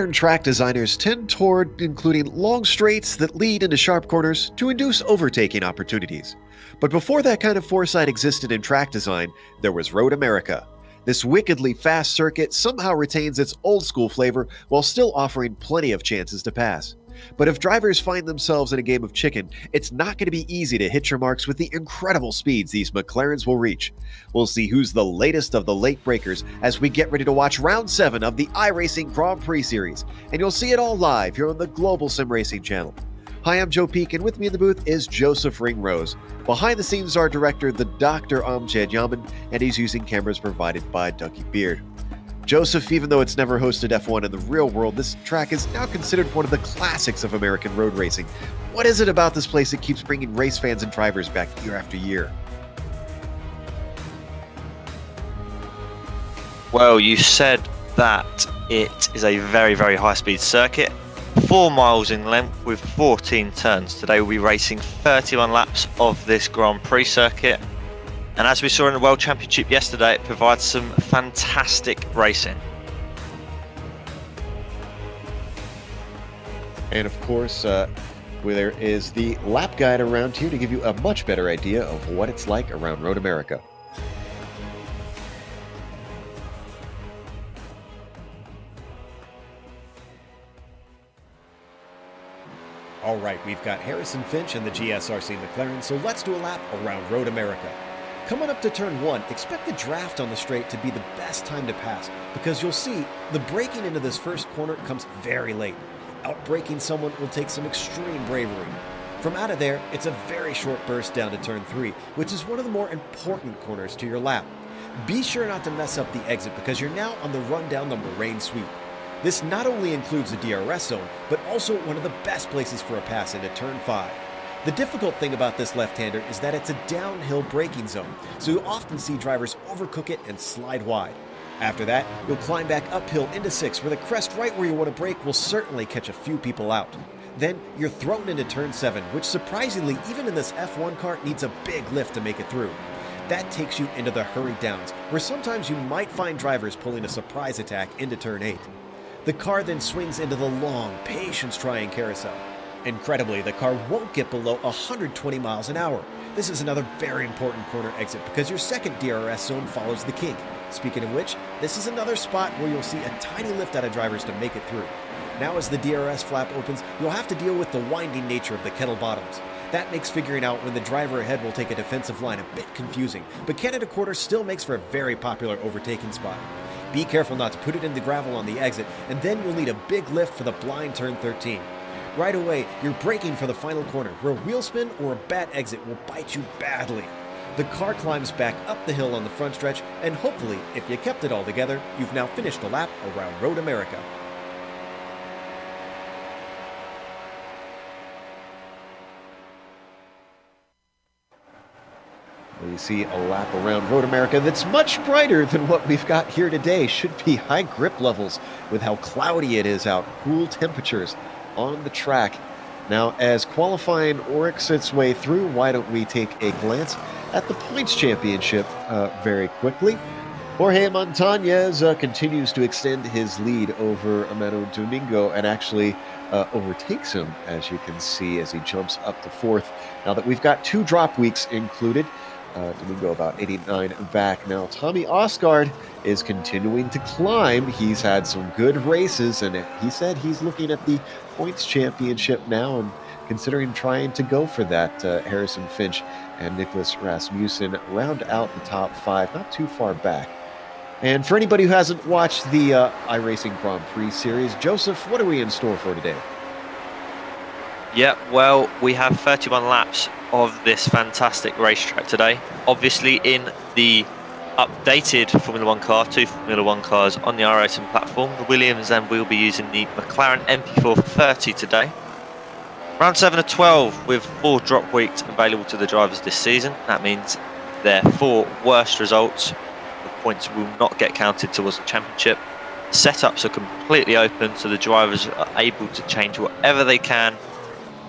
Modern track designers tend toward including long straights that lead into sharp corners to induce overtaking opportunities. But before that kind of foresight existed in track design, there was Road America. This wickedly fast circuit somehow retains its old-school flavor while still offering plenty of chances to pass. But if drivers find themselves in a game of chicken, it's not going to be easy to hit your marks with the incredible speeds these McLarens will reach. We'll see who's the latest of the late breakers as we get ready to watch Round 7 of the iRacing Grand Prix Series, and you'll see it all live here on the Global SimRacing Channel. Hi, I'm Joe Peak, and with me in the booth is Joseph Ringrose. Behind the scenes, our director, the Dr. Amjad Yaman, and he's using cameras provided by Ducky Beard. Joseph, even though it's never hosted F1 in the real world, this track is now considered one of the classics of American road racing. What is it about this place that keeps bringing race fans and drivers back year after year? Well, you said that it is a very, very high-speed circuit, 4 miles in length with 14 turns. Today we'll be racing 31 laps of this Grand Prix circuit. And as we saw in the World Championship yesterday, it provides some fantastic racing. And of course, there is the lap guide around here to give you a much better idea of what it's like around Road America. All right, we've got Harrison Finch and the GSRC McLaren, so let's do a lap around Road America. Coming up to turn 1, expect the draft on the straight to be the best time to pass, because you'll see the braking into this first corner comes very late. Outbraking someone will take some extreme bravery. From out of there, it's a very short burst down to turn 3, which is one of the more important corners to your lap. Be sure not to mess up the exit, because you're now on the run down the Moraine Sweep. This not only includes the DRS zone, but also one of the best places for a pass into turn 5. The difficult thing about this left-hander is that it's a downhill braking zone, so you often see drivers overcook it and slide wide. After that, you'll climb back uphill into 6, where the crest right where you want to brake will certainly catch a few people out. Then, you're thrown into turn 7, which surprisingly, even in this F1 car, needs a big lift to make it through. That takes you into the hurried downs, where sometimes you might find drivers pulling a surprise attack into turn 8. The car then swings into the long, patience-trying carousel. Incredibly, the car won't get below 120 miles an hour. This is another very important corner exit because your second DRS zone follows the kink. Speaking of which, this is another spot where you'll see a tiny lift out of drivers to make it through. Now as the DRS flap opens, you'll have to deal with the winding nature of the kettle bottoms. That makes figuring out when the driver ahead will take a defensive line a bit confusing, but Canada Quarter still makes for a very popular overtaking spot. Be careful not to put it in the gravel on the exit, and then you'll need a big lift for the blind turn 13. Right away, you're braking for the final corner, where a wheel spin or a bad exit will bite you badly. The car climbs back up the hill on the front stretch, and hopefully, if you kept it all together, you've now finished a lap around Road America. You see a lap around Road America that's much brighter than what we've got here today. Should be high grip levels with how cloudy it is out, cool temperatures on the track. Now, as qualifying works its way through, why don't we take a glance at the points championship very quickly. Jorge Montañez continues to extend his lead over Amado Domingo and actually overtakes him, as you can see, as he jumps up to 4th. Now that we've got 2 drop weeks included, Domingo about 89 back. Now, Tommy Osgaard is continuing to climb. He's had some good races, and he said he's looking at the points championship now and considering trying to go for that. Harrison Finch and Nicholas Rasmussen round out the top 5, not too far back. And for anybody who hasn't watched the iRacing Grand Prix Series, Joseph, what are we in store for today? Yeah, well, we have 31 laps of this fantastic racetrack today. Obviously, in the updated Formula 1 car, 2 Formula 1 cars on the iRacing platform, the Williams, and we'll be using the McLaren MP4-30 today. Round 7 of 12 with 4 drop weeks available to the drivers this season. That means their 4 worst results, the points will not get counted towards the championship. Setups are completely open, so the drivers are able to change whatever they can.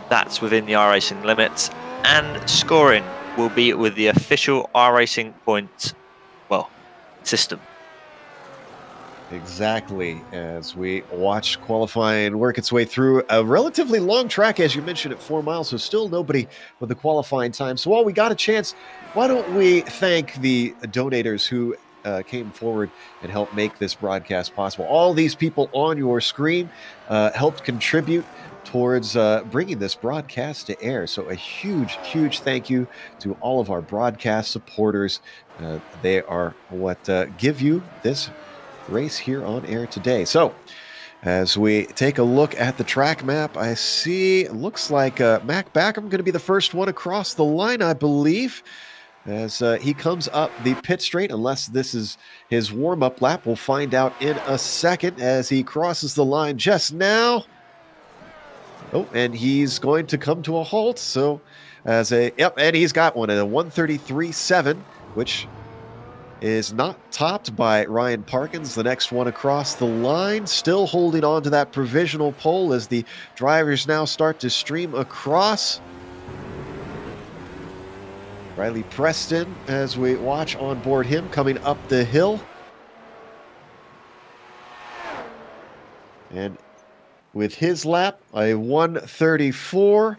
That's within the iRacing limits, and scoring will be with the official iRacing points, well, system. Exactly, as we watch qualifying work its way through a relatively long track, as you mentioned, at 4 miles, so still nobody with the qualifying time. So while we got a chance, why don't we thank the donators who came forward and helped make this broadcast possible. All these people on your screen helped contribute towards bringing this broadcast to air. So a huge, huge thank you to all of our broadcast supporters. They are what give you this race here on air today. So as we take a look at the track map, I see it looks like Mac Backham going to be the first one across the line, I believe, as he comes up the pit straight, unless this is his warm-up lap. We'll find out in a second as he crosses the line just now. Oh, and he's going to come to a halt. So and he's got one at a 1:33.7, which is not topped by Ryan Parkins, the next one across the line, still holding on to that provisional pole as the drivers now start to stream across. Riley Preston, as we watch on board him, coming up the hill. And with his lap, a 1:34.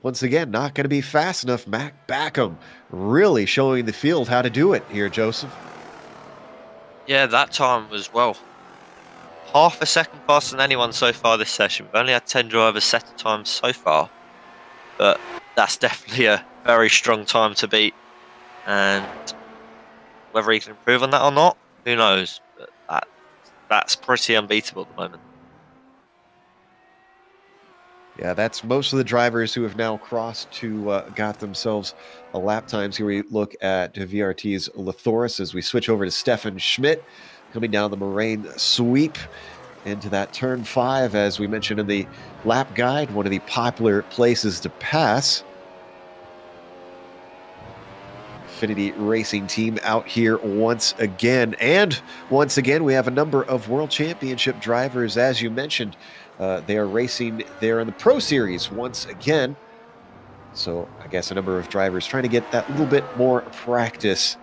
Once again, not going to be fast enough. Mac Backham really showing the field how to do it here, Joseph. Yeah, that time was, well, half a second faster than anyone so far this session. We've only had 10 drivers set a time so far, but that's definitely a very strong time to beat. And whether he can improve on that or not, who knows? But that's pretty unbeatable at the moment. Yeah, that's most of the drivers who have now crossed to got themselves a lap times. Here we look at VRT's Lathoris as we switch over to Stefan Schmidt coming down the Moraine sweep into that turn 5, as we mentioned in the lap guide, one of the popular places to pass. Xfinity Racing Team out here once again. And once again, we have a number of World Championship drivers, as you mentioned. They are racing there in the Pro Series once again. So I guess a number of drivers trying to get that little bit more practice.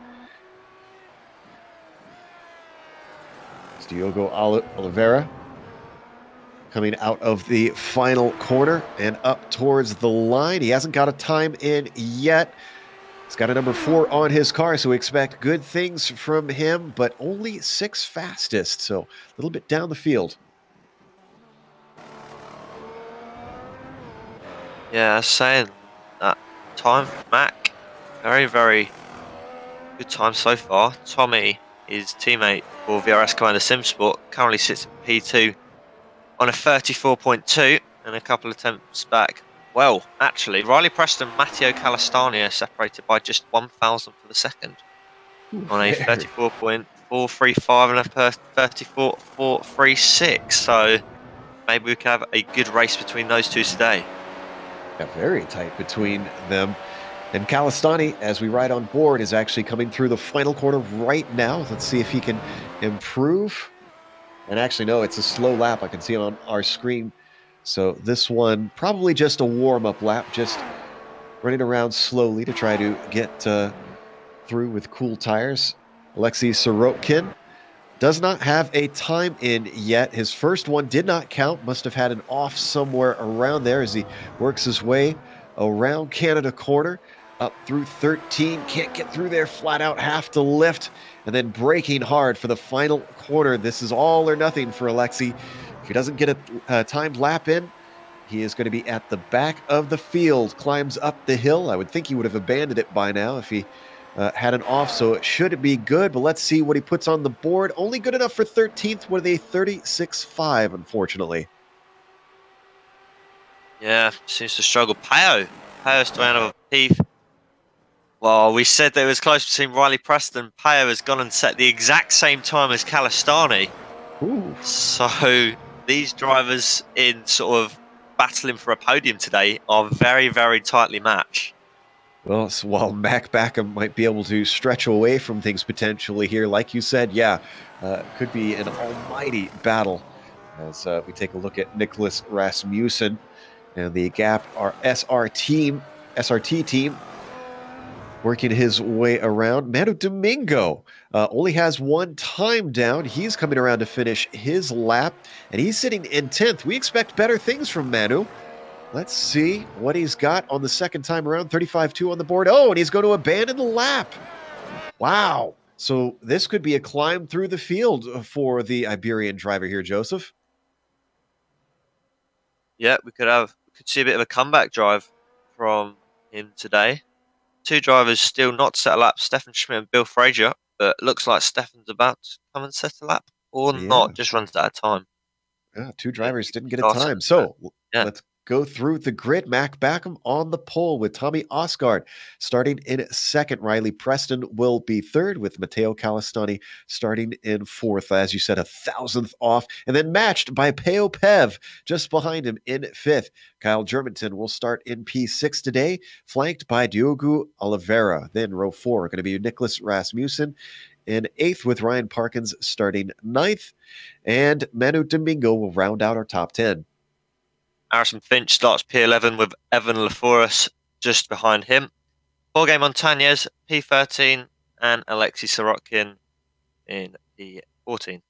It's Diogo Oliveira coming out of the final corner and up towards the line. He hasn't got a time in yet. He's got a number 4 on his car, so we expect good things from him, but only 6th fastest, so a little bit down the field. Yeah, I was saying that time for Mac, very, very good time so far. Tommy, his teammate for VRS Commander SimSport, currently sits at P2 on a 34.2 and a couple of attempts back. Well, actually, Riley Preston, Matteo Calistani are separated by just 1,000 for the second on a 34.435 and a 34.436. So maybe we can have a good race between those two today. Yeah, very tight between them. And Calistani, as we ride on board, is actually coming through the final corner right now. Let's see if he can improve. And actually, no, it's a slow lap. I can see it on our screen. So this one, probably just a warm-up lap, just running around slowly to try to get through with cool tires. Alexei Sorokin does not have a time in yet. His first one did not count, must have had an off somewhere around there as he works his way around Canada corner, up through 13, can't get through there, flat out have to lift, and then braking hard for the final corner. This is all or nothing for Alexei. If he doesn't get a timed lap in, he is going to be at the back of the field, climbs up the hill. I would think he would have abandoned it by now if he had an off, so it should be good, but let's see what he puts on the board. Only good enough for 13th with a 36.5, unfortunately. Yeah, seems to struggle. Pao still out of Heath. Well, we said that it was close between Riley Preston. Pao has gone and set the exact same time as Calistani. Ooh. So these drivers in sort of battling for a podium today are very, very tightly matched. Well, so while Mac Backham might be able to stretch away from things potentially here, like you said, yeah, could be an almighty battle as we take a look at Nicholas Rasmussen and the Gap, our SRT team. working his way around. Manu Domingo only has one time down. He's coming around to finish his lap, and he's sitting in 10th. We expect better things from Manu. Let's see what he's got on the second time around. 35.2 on the board. Oh, and he's going to abandon the lap. Wow. So this could be a climb through the field for the Iberian driver here, Joseph. Yeah, we could see a bit of a comeback drive from him today. Two drivers still not set a lap, Stefan Schmidt and Bill Frazier, but it looks like Stefan's about to come and set a lap or not, just runs out of time. Yeah, two drivers didn't get a time. So let's go through the grid. Mac Backham on the pole with Tommy Osgaard starting in second. Riley Preston will be third with Matteo Calistani starting in fourth. As you said, 1,000th off, and then matched by Peo Pev just behind him in fifth. Kyle Germanton will start in P6 today, flanked by Diogo Oliveira. Then row 4 going to be Nicholas Rasmussen in eighth with Ryan Parkins starting ninth, and Manu Domingo will round out our top 10. Harrison Finch starts P11 with Evan Lafourus just behind him. Jorge Montañez, P13, and Alexis Sorokin in P14.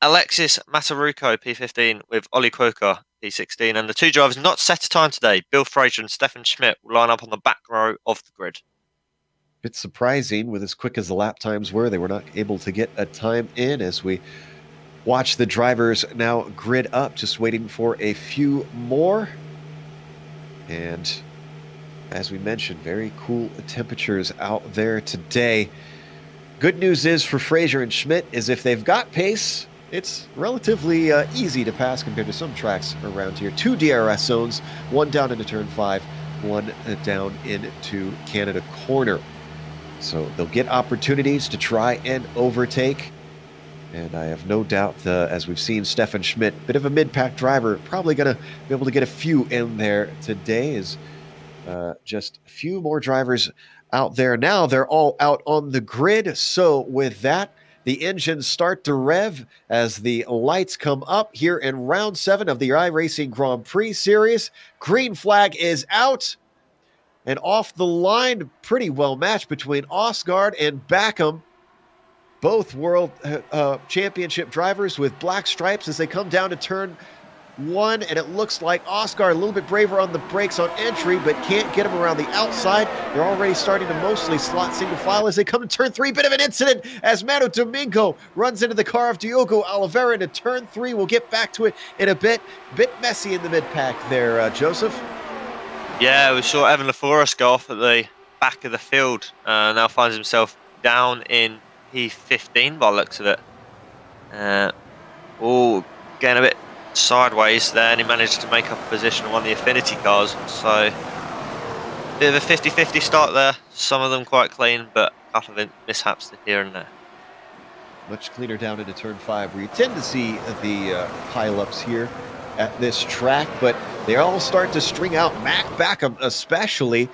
Alexis Mataruco, P15, with Ollie Quoker, P16. And the two drivers not set a time today, Bill Frazier and Stefan Schmidt, will line up on the back row of the grid. Bit surprising with as quick as the lap times were. They were not able to get a time in as we watch the drivers now grid up, just waiting for a few more. And as we mentioned, very cool temperatures out there today. Good news is for Frazier and Schmidt is if they've got pace, it's relatively easy to pass compared to some tracks around here. 2 DRS zones, one down into turn 5, one down into Canada Corner. So they'll get opportunities to try and overtake. And I have no doubt, as we've seen, Stefan Schmidt, bit of a mid-pack driver, probably going to be able to get a few in there today. Is just a few more drivers out there now. They're all out on the grid. So with that, the engines start to rev as the lights come up here in round 7 of the iRacing Grand Prix Series. Green flag is out. And off the line, pretty well matched between Osgaard and Backham. Both world championship drivers with black stripes as they come down to turn 1. And it looks like Osgaard a little bit braver on the brakes on entry, but can't get him around the outside. They're already starting to mostly slot single file as they come to turn 3. Bit of an incident as Manu Domingo runs into the car of Diogo Oliveira into turn 3. We'll get back to it in a bit. Bit messy in the mid-pack there, Joseph. Yeah, we saw Evan Lafourus go off at the back of the field. Now finds himself down in P15 by the looks of it. Getting a bit sideways there, and he managed to make up a position on one of the Affinity cars. So, bit of a 50-50 start there. Some of them quite clean, but a couple of mishaps here and there. Much cleaner down into turn 5, where you tend to see the pile-ups here at this track, but they all start to string out. Mac Backham especially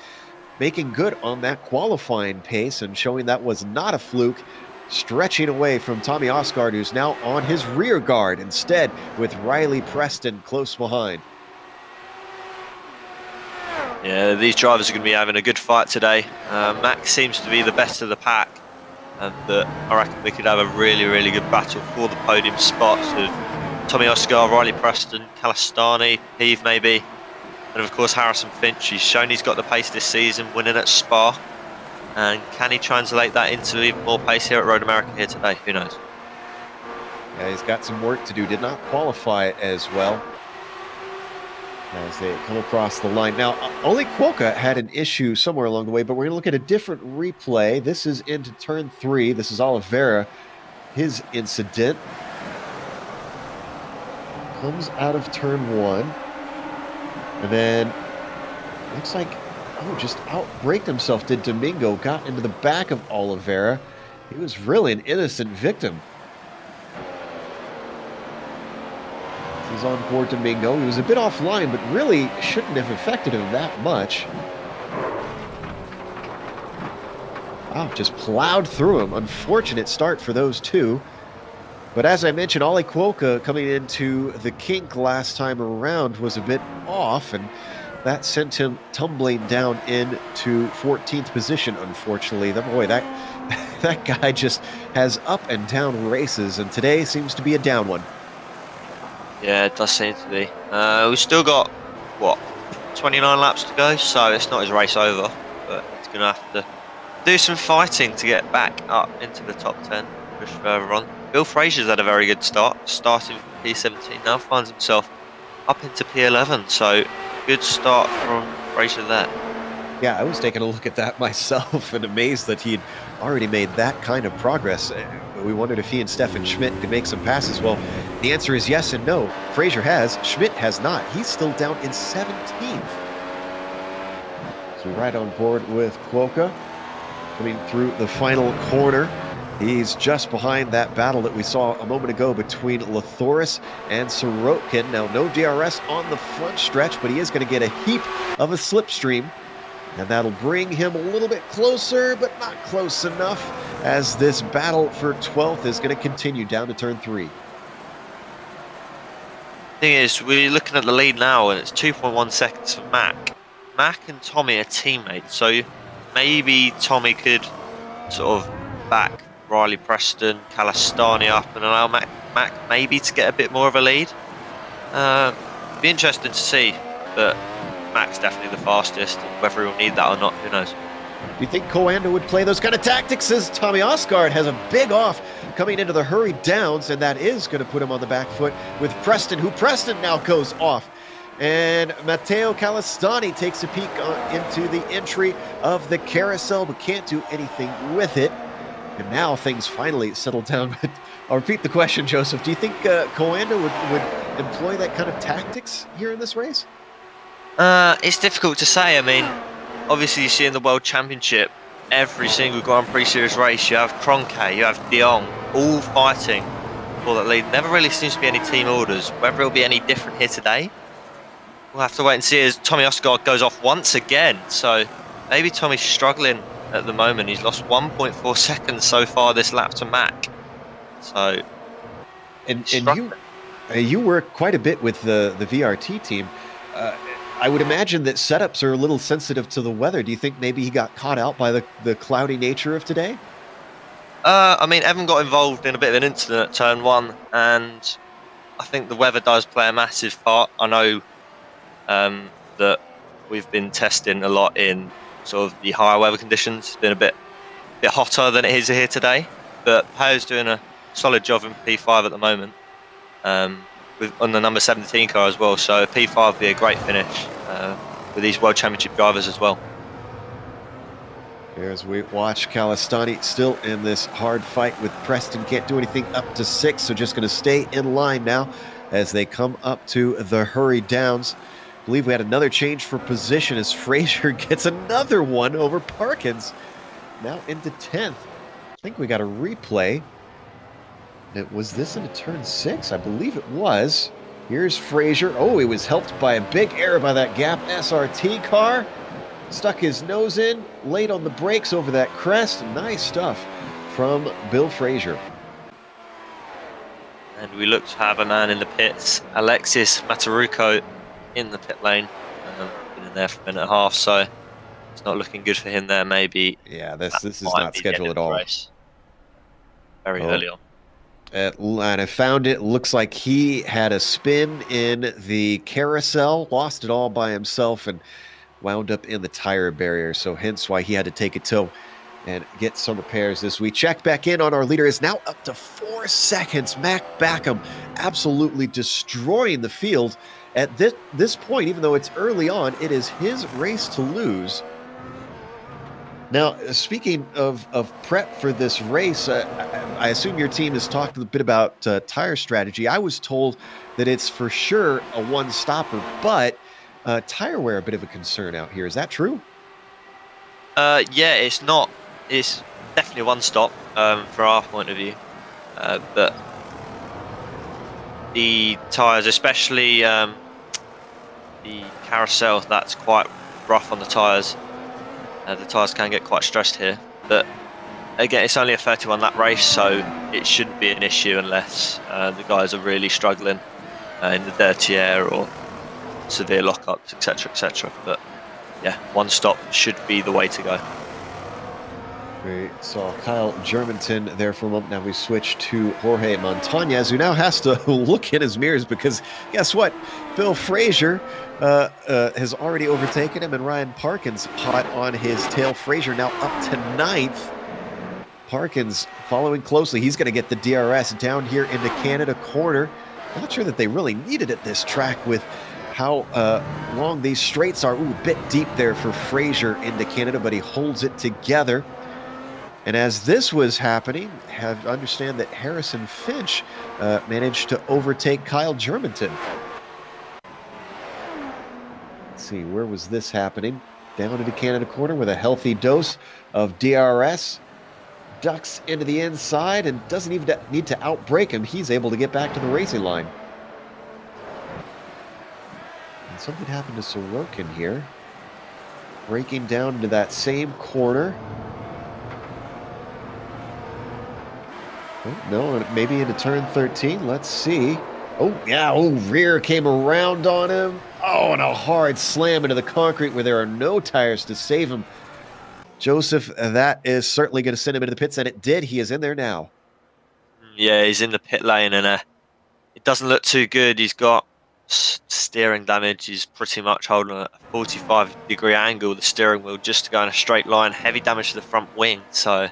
making good on that qualifying pace and showing that was not a fluke, stretching away from Tommy Osgaard, who's now on his rear guard instead, with Riley Preston close behind. Yeah, these drivers are going to be having a good fight today. Mac seems to be the best of the pack, and I reckon we could have a really, really good battle for the podium spots with Tommy Osgaard, Riley Preston, Calistani, Peeve maybe, and of course Harrison Finch. He's shown he's got the pace this season, winning at Spa. And can he translate that into even more pace here at Road America here today? Who knows? Yeah, he's got some work to do. Did not qualify as well as they come across the line. Now, Ollie Quokka had an issue somewhere along the way, but we're going to look at a different replay. This is into turn 3. This is Oliveira. His incident comes out of turn 1. And then looks like, just outbraked himself. Did Domingo, got into the back of Oliveira. He was really an innocent victim. He's on board Domingo. He was a bit offline, but really shouldn't have affected him that much. Wow, just plowed through him. Unfortunate start for those two. But as I mentioned, Ollie Quokka coming into the kink last time around was a bit off, and that sent him tumbling down into 14th position, unfortunately. Boy, that guy just has up and down races, and today seems to be a down one. Yeah, it does seem to be. We've still got, what, 29 laps to go, so it's not his race over, but he's going to have to do some fighting to get back up into the top 10, push further on. Bill Fraser's had a very good start, starting from P17, now finds himself up into P11, so good start from Fraser there. Yeah, I was taking a look at that myself and amazed that he'd already made that kind of progress. We wondered if he and Stefan Schmidt could make some passes. Well, the answer is yes and no. Fraser has, Schmidt has not. He's still down in 17th. So right on board with Quokka, coming through the final corner. He's just behind that battle that we saw a moment ago between Lathoris and Sorokin. Now, no DRS on the front stretch, but he is going to get a heap of a slipstream. And that'll bring him a little bit closer, but not close enough, as this battle for 12th is going to continue down to turn 3. Thing is, we're looking at the lead now, and it's 2.1 seconds for Mac. Mac and Tommy are teammates, so maybe Tommy could sort of back Riley Preston, Kalastani up and allow Mac maybe to get a bit more of a lead. Be interesting to see, but Mac's definitely the fastest. Whether he'll need that or not, who knows? Do you think Coanda would play those kind of tactics? As Tommy Osgaard has a big off coming into the hurried downs, and that is going to put him on the back foot with Preston, who Preston now goes off. And Matteo Calistani takes a peek into the entry of the carousel, but can't do anything with it. And now things finally settle down. I'll repeat the question, Joseph. Do you think Coanda would employ that kind of tactics here in this race? It's difficult to say. I mean, obviously you see in the World Championship, every single Grand Prix Series race, you have Kroenke, you have De Jong, all fighting for that lead. Never really seems to be any team orders. Whether it'll be any different here today, we'll have to wait and see as Tommy Osgaard goes off once again. So maybe Tommy's struggling at the moment. He's lost 1.4 seconds so far this lap to Mac. So, and you work quite a bit with the VRT team. I would imagine that setups are a little sensitive to the weather. Do you think maybe he got caught out by the cloudy nature of today? I mean, Evan got involved in a bit of an incident at turn 1, and I think the weather does play a massive part. I know that we've been testing a lot in sort of the higher weather conditions. It's been a bit hotter than it is here today, but Pao's doing a solid job in P5 at the moment. On the number 17 car as well, so P5 would be a great finish with these World Championship drivers as well. Here as we watch Calistani still in this hard fight with Preston, can't do anything up to 6, so just going to stay in line now as they come up to the hurried downs. I believe we had another change for position as Fraser gets another one over Parkins, now into 10th. I think we got a replay. Was this into turn 6? I believe it was. Here's Fraser. Oh, he was helped by a big error by that Gap SRT car. Stuck his nose in, laid on the brakes over that crest. Nice stuff from Bill Fraser. And we look to have a man in the pits, Alexis Mataruco, in the pit lane. Been in there for a minute and a half, so it's not looking good for him there. Maybe. Yeah, this is not scheduled at all. Very early on. And I found it. Looks like he had a spin in the carousel, lost it all by himself, and wound up in the tire barrier. So hence why he had to take a tow and get some repairs as we check back in on our leader. Is now up to 4 seconds. Mac Backham absolutely destroying the field. At this point, even though it's early on, it is his race to lose. Now, speaking of prep for this race, I assume your team has talked a bit about tire strategy. I was told that it's for sure a one-stopper, but tire wear a bit of a concern out here. Is that true? Yeah, it's not. It's definitely one stop from our point of view. But the tyres, especially the carousel, that's quite rough on the tyres. The tyres can get quite stressed here, but again, it's only a 31 lap race, so it shouldn't be an issue unless the guys are really struggling in the dirty air or severe lockups, etc., etc. But yeah, one stop should be the way to go. We saw Kyle Germanton there for a moment. Now we switch to Jorge Montañez, who now has to look in his mirrors because guess what? Bill Frazier has already overtaken him, and Ryan Parkins hot on his tail. Frazier now up to 9th. Parkins following closely. He's going to get the DRS down here into Canada corner. Not sure that they really needed it this track with how long these straights are. Ooh, a bit deep there for Frazier into Canada, but he holds it together. And as this was happening, understand that Harrison Finch managed to overtake Kyle Germanton. Let's see, where was this happening? Down into Canada corner with a healthy dose of DRS. Ducks into the inside and doesn't even need to outbrake him. He's able to get back to the racing line. And something happened to Sorokin here. Breaking down into that same corner. Oh, no, maybe into turn 13. Let's see. Oh, yeah. Oh, rear came around on him. Oh, and a hard slam into the concrete where there are no tires to save him. Joseph, that is certainly going to send him into the pits, and it did. He is in there now. Yeah, he's in the pit lane, and it doesn't look too good. He's got steering damage. He's pretty much holding a 45-degree angle with the steering wheel just to go in a straight line. Heavy damage to the front wing, so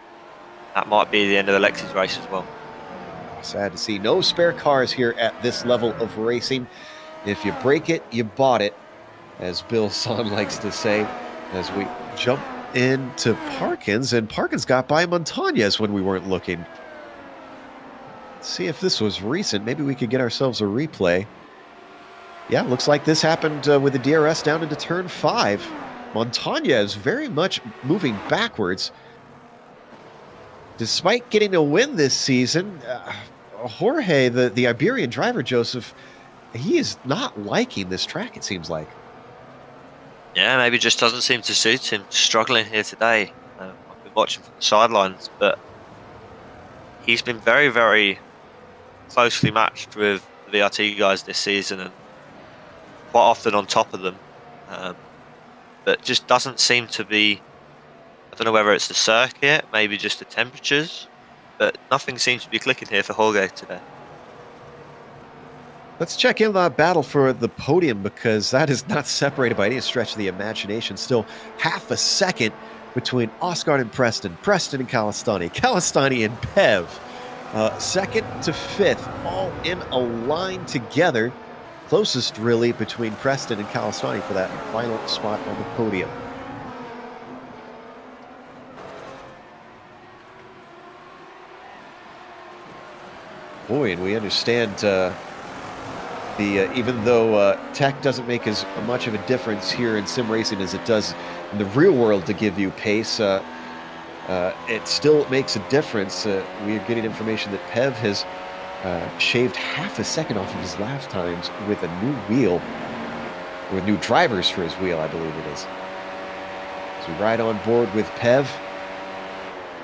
that might be the end of Alexis' race as well. Sad to see. No spare cars here at this level of racing. If you break it, you bought it, as Bill Son likes to say, as we jump into Parkins, and Parkins got by Montañez when we weren't looking. Let's see if this was recent. Maybe we could get ourselves a replay. Yeah, looks like this happened with the DRS down into turn 5. Montañez very much moving backwards. Despite getting a win this season, Jorge, the Iberian driver, Joseph, he is not liking this track, it seems like. Yeah, maybe just doesn't seem to suit him. Struggling here today. I've been watching from the sidelines, but he's been very, very closely matched with the VRT guys this season, and quite often on top of them. But just doesn't seem to be. I don't know whether it's the circuit, maybe just the temperatures, but nothing seems to be clicking here for Jorge today. Let's check in on that battle for the podium, because that is not separated by any stretch of the imagination. Still half a second between Oscar and Preston, Preston and Calistani, Calistani and Pev. Second to fifth, all in a line together. Closest really between Preston and Calistani for that final spot on the podium. Boy, and we understand even though tech doesn't make as much of a difference here in sim racing as it does in the real world to give you pace, it still makes a difference. We are getting information that Pev has shaved half a second off of his lap times with a new wheel, with new drivers for his wheel, I believe it is. So we ride on board with Pev.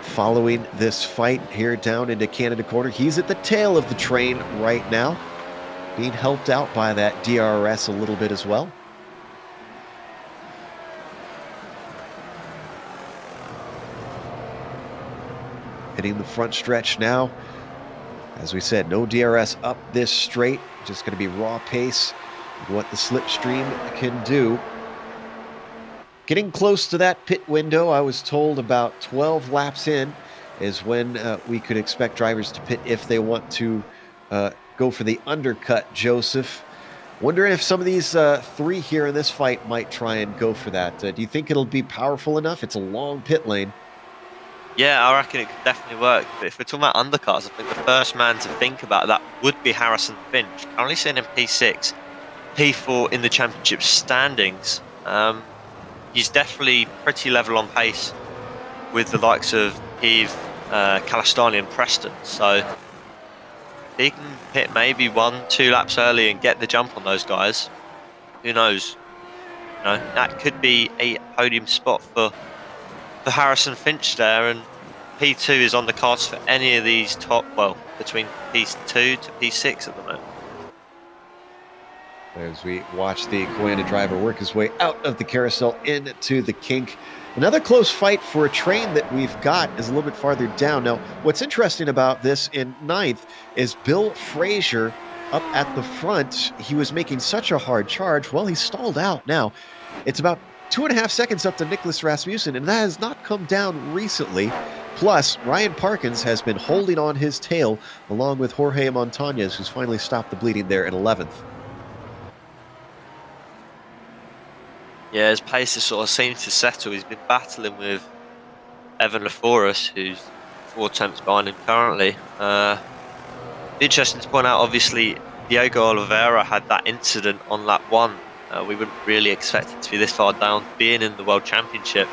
Following this fight here down into Canada corner, he's at the tail of the train right now, being helped out by that DRS a little bit as well. Hitting the front stretch now. As we said, no DRS up this straight, just going to be raw pace, what the slipstream can do. Getting close to that pit window, I was told about 12 laps in is when we could expect drivers to pit if they want to go for the undercut, Joseph. Wondering if some of these three here in this fight might try and go for that. Do you think it'll be powerful enough? It's a long pit lane. Yeah, I reckon it could definitely work. But if we're talking about undercuts, I think the first man to think about that would be Harrison Finch. Currently sitting in P6, P4 in the championship standings. He's definitely pretty level on pace with the likes of Eve, Calistani and Preston. So he can hit maybe 1-2 laps early and get the jump on those guys. Who knows? You know, that could be a podium spot for Harrison Finch there, and P2 is on the cards for any of these top, well, between P2 to P6 at the moment. as we watch the Coanda driver work his way out of the carousel into the kink. Another close fight for a train that we've got is a little bit farther down. Now, what's interesting about this in ninth is Bill Frazier up at the front. He was making such a hard charge. Well, he stalled out now. It's about 2.5 seconds up to Nicholas Rasmussen, and that has not come down recently. Plus, Ryan Parkins has been holding on his tail, along with Jorge Montañez, who's finally stopped the bleeding there in 11th. Yeah, his pace has sort of seemed to settle. He's been battling with Evan Laforas, who's 4 attempts behind him currently. Interesting to point out, obviously, Diogo Oliveira had that incident on lap 1. We wouldn't really expect it to be this far down, being in the World Championship.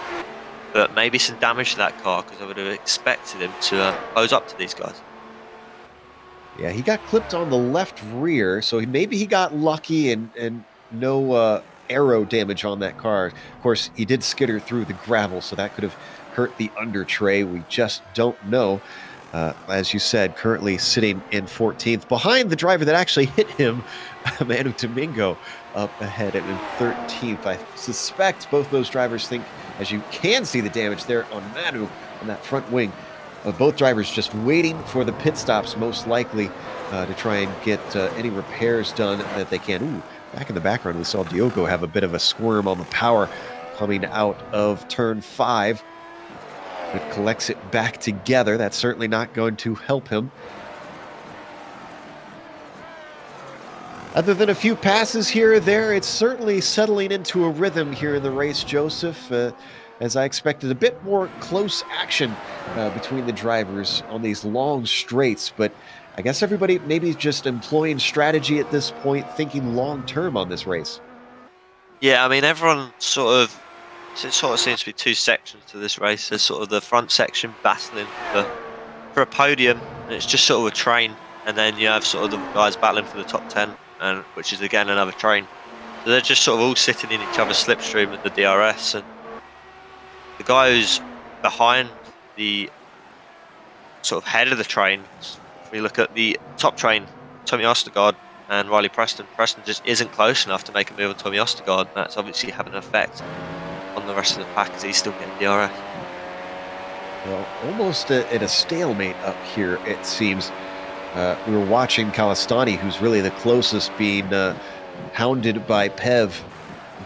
But maybe some damage to that car, because I would have expected him to close up to these guys. Yeah, he got clipped on the left rear, so maybe he got lucky and no aero damage on that car. Of course, he did skitter through the gravel, so that could have hurt the under tray. We just don't know. As you said, currently sitting in 14th, behind the driver that actually hit him, Manu Domingo, up ahead and in 13th. I suspect both those drivers think, as you can see the damage there on Manu on that front wing, both drivers just waiting for the pit stops, most likely, to try and get any repairs done that they can. Ooh, back in the background, we saw Diogo have a bit of a squirm on the power coming out of turn 5. But collects it back together. That's certainly not going to help him. Other than a few passes here or there, it's certainly settling into a rhythm here in the race, Joseph, as I expected a bit more close action between the drivers on these long straights. But I guess everybody maybe just employing strategy at this point, thinking long-term on this race. Yeah, I mean, everyone sort of seems to be 2 sections to this race. There's sort of the front section battling for a podium, and it's just sort of a train. And then you have sort of the guys battling for the top 10, and which is again another train. So they're just sort of all sitting in each other's slipstream at the DRS. And the guy who's behind the sort of head of the train, if we look at the top train, Tommy Ostergaard and Riley Preston. Preston just isn't close enough to make a move on Tommy Ostergaard. That's obviously having an effect on the rest of the pack as he's still getting DRS. Well, almost at a stalemate up here, it seems. We were watching Kalastani, who's really the closest, being hounded by Pev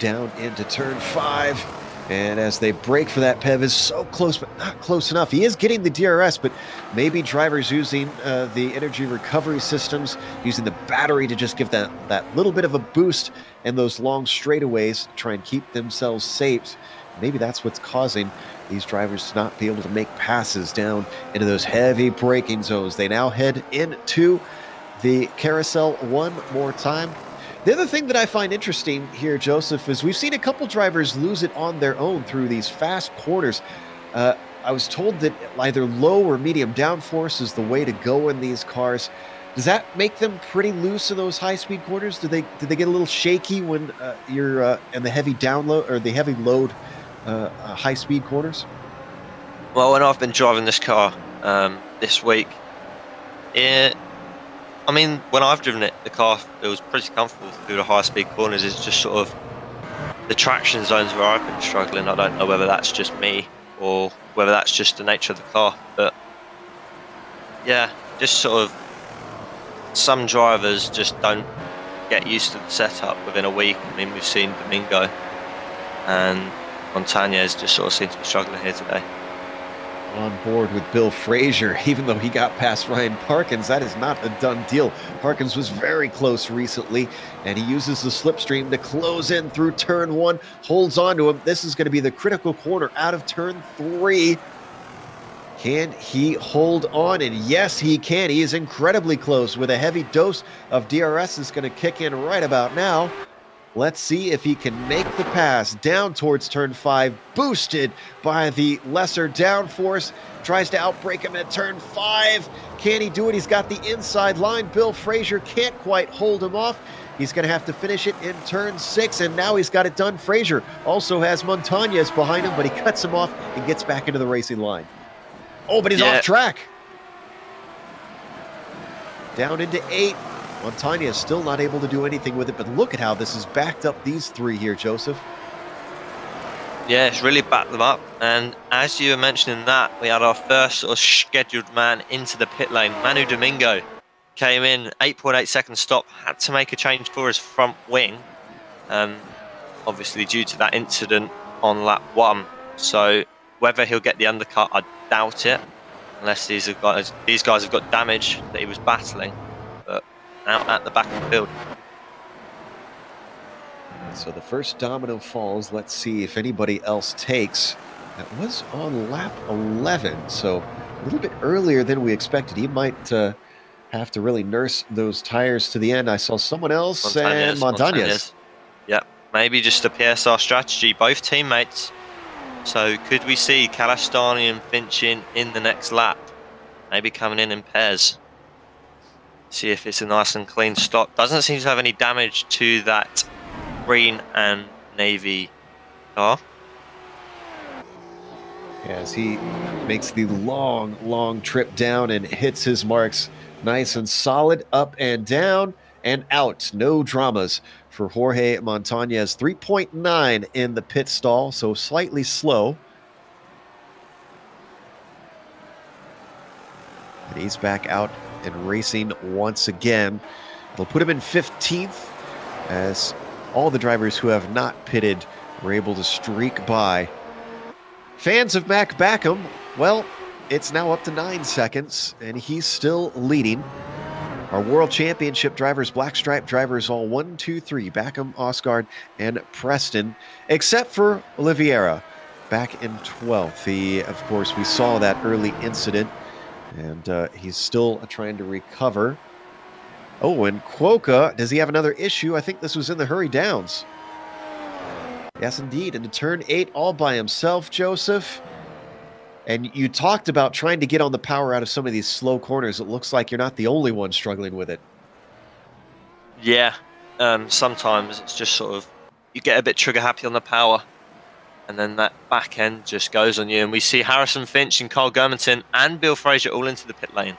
down into turn 5. And as they break for that, Pev is so close, but not close enough. He is getting the DRS, but maybe drivers using the energy recovery systems, using the battery to just give that little bit of a boost in those long straightaways, try and keep themselves safe. Maybe that's what's causing these drivers to not be able to make passes down into those heavy braking zones. They now head into the carousel one more time. The other thing that I find interesting here, Joseph, is we've seen a couple drivers lose it on their own through these fast corners. I was told that either low or medium downforce is the way to go in these cars. Does that make them pretty loose in those high-speed corners? Do they get a little shaky when you're in the heavy download or the heavy load high-speed corners? Well, when I've been driving this car this week, I mean, when I've driven it, the car feels pretty comfortable through the high-speed corners. It's just sort of the traction zones where I've been struggling. I don't know whether that's just me or whether that's just the nature of the car. But yeah, just sort of some drivers just don't get used to the setup within a week. I mean, we've seen Domingo and Montañez just sort of seem to be struggling here today. On board with Bill Frazier, even though he got past Ryan Parkins, that is not a done deal. Parkins was very close recently, and he uses the slipstream to close in through turn 1, holds on to him. This is going to be the critical corner out of turn 3. Can he hold on? And yes, he can. He is incredibly close with a heavy dose of DRS is going to kick in right about now. Let's see if he can make the pass down towards turn 5, boosted by the lesser downforce. Tries to outbrake him at turn 5. Can he do it? He's got the inside line. Bill Frazier can't quite hold him off. He's going to have to finish it in turn 6, and now he's got it done. Frazier also has Montañez behind him, but he cuts him off and gets back into the racing line. Oh, but he's off track. Down into 8. Montagne is still not able to do anything with it, but look at how this has backed up these three here, Joseph. Yeah, it's really backed them up. And as you were mentioning that, we had our first sort of scheduled man into the pit lane. Manu Domingo came in, 8.8 second stop, had to make a change for his front wing. Obviously due to that incident on lap 1. So whether he'll get the undercut, I doubt it. Unless these guys have got damage that he was battling. But out at the back of the field. So the first domino falls. Let's see if anybody else takes. That was on lap 11, so a little bit earlier than we expected. He might have to really nurse those tires to the end. I saw someone else, and Montañez. Yep, maybe just a PSR strategy. Both teammates. So could we see Kalastani and Finch in the next lap? Maybe coming in pairs. See if it's a nice and clean stop. Doesn't seem to have any damage to that green and navy car. As he makes the long trip down and hits his marks nice and solid, up and down and out. No dramas for Jorge Montañez. 3.9 in the pit stall, so slightly slow. And he's back out and racing once again. They'll put him in 15th as all the drivers who have not pitted were able to streak by. Fans of Mac Backham, well, it's now up to 9 seconds, and he's still leading. Our World Championship drivers, Black Stripe drivers, all 1, 2, 3, Backham, Osgaard, and Preston, except for Oliveira, back in 12th. Of course, we saw that early incident, and he's still trying to recover. Oh, and Cuoca, does he have another issue? I think this was in the hurry downs. Yes, indeed. Into turn 8 all by himself, Joseph. And you talked about trying to get on the power out of some of these slow corners. It looks like you're not the only one struggling with it. Yeah. Sometimes it's just sort of, you get a bit trigger happy on the power. And then that back end just goes on you. And we see Harrison Finch and Kyle Germanton and Bill Fraser all into the pit lane.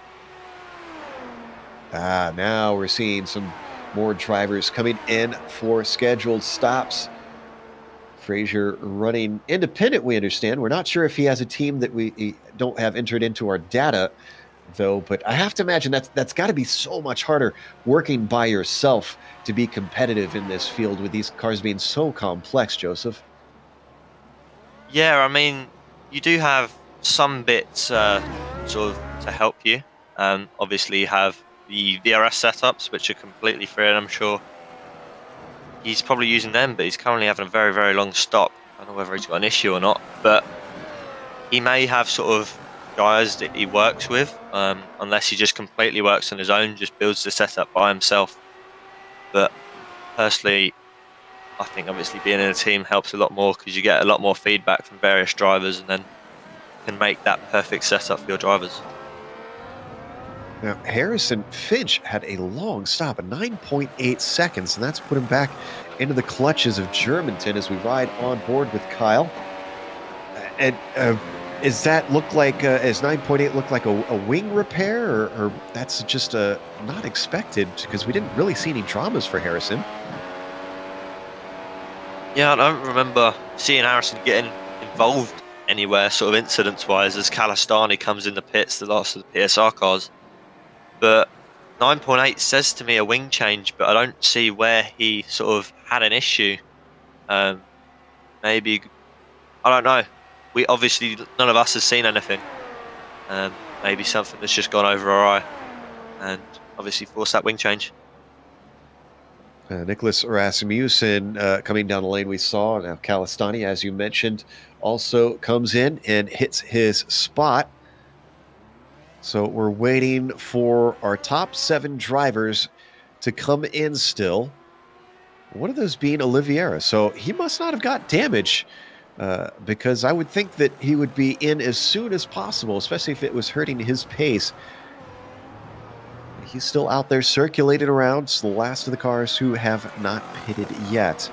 Now we're seeing some more drivers coming in for scheduled stops. Fraser running independent, we understand. We're not sure if he has a team that we don't have entered into our data, though. But I have to imagine that's got to be so much harder working by yourself to be competitive in this field with these cars being so complex, Joseph. Yeah, I mean, you do have some bits sort of to help you. Obviously, you have the VRS setups, which are completely free, and I'm sure he's probably using them, but he's currently having a very, very long stop. I don't know whether he's got an issue or not, but he may have sort of guys that he works with, unless he just completely works on his own, just builds the setup by himself. But personally, I think obviously being in a team helps a lot more because you get a lot more feedback from various drivers and then can make that perfect setup for your drivers. Now, Harrison Finch had a long stop at 9.8 seconds, and that's put him back into the clutches of Germanton as we ride on board with Kyle. And does that look like, does 9.8 look like a wing repair, or that's just not expected because we didn't really see any dramas for Harrison? Yeah, I don't remember seeing Harrison getting involved anywhere, sort of incidents-wise, as Kalastani comes in the pits, the last of the PSR cars. But 9.8 says to me a wing change, but I don't see where he sort of had an issue. Maybe, I don't know. We obviously, none of us has seen anything. Maybe something that's just gone over our eye and obviously forced that wing change. Nicholas Rasmussen coming down the lane we saw. Now Kalastani, as you mentioned, also comes in and hits his spot. So we're waiting for our top 7 drivers to come in still. One of those being Oliveira. So he must not have got damage because I would think that he would be in as soon as possible, especially if it was hurting his pace. He's still out there circulating around. It's the last of the cars who have not pitted yet.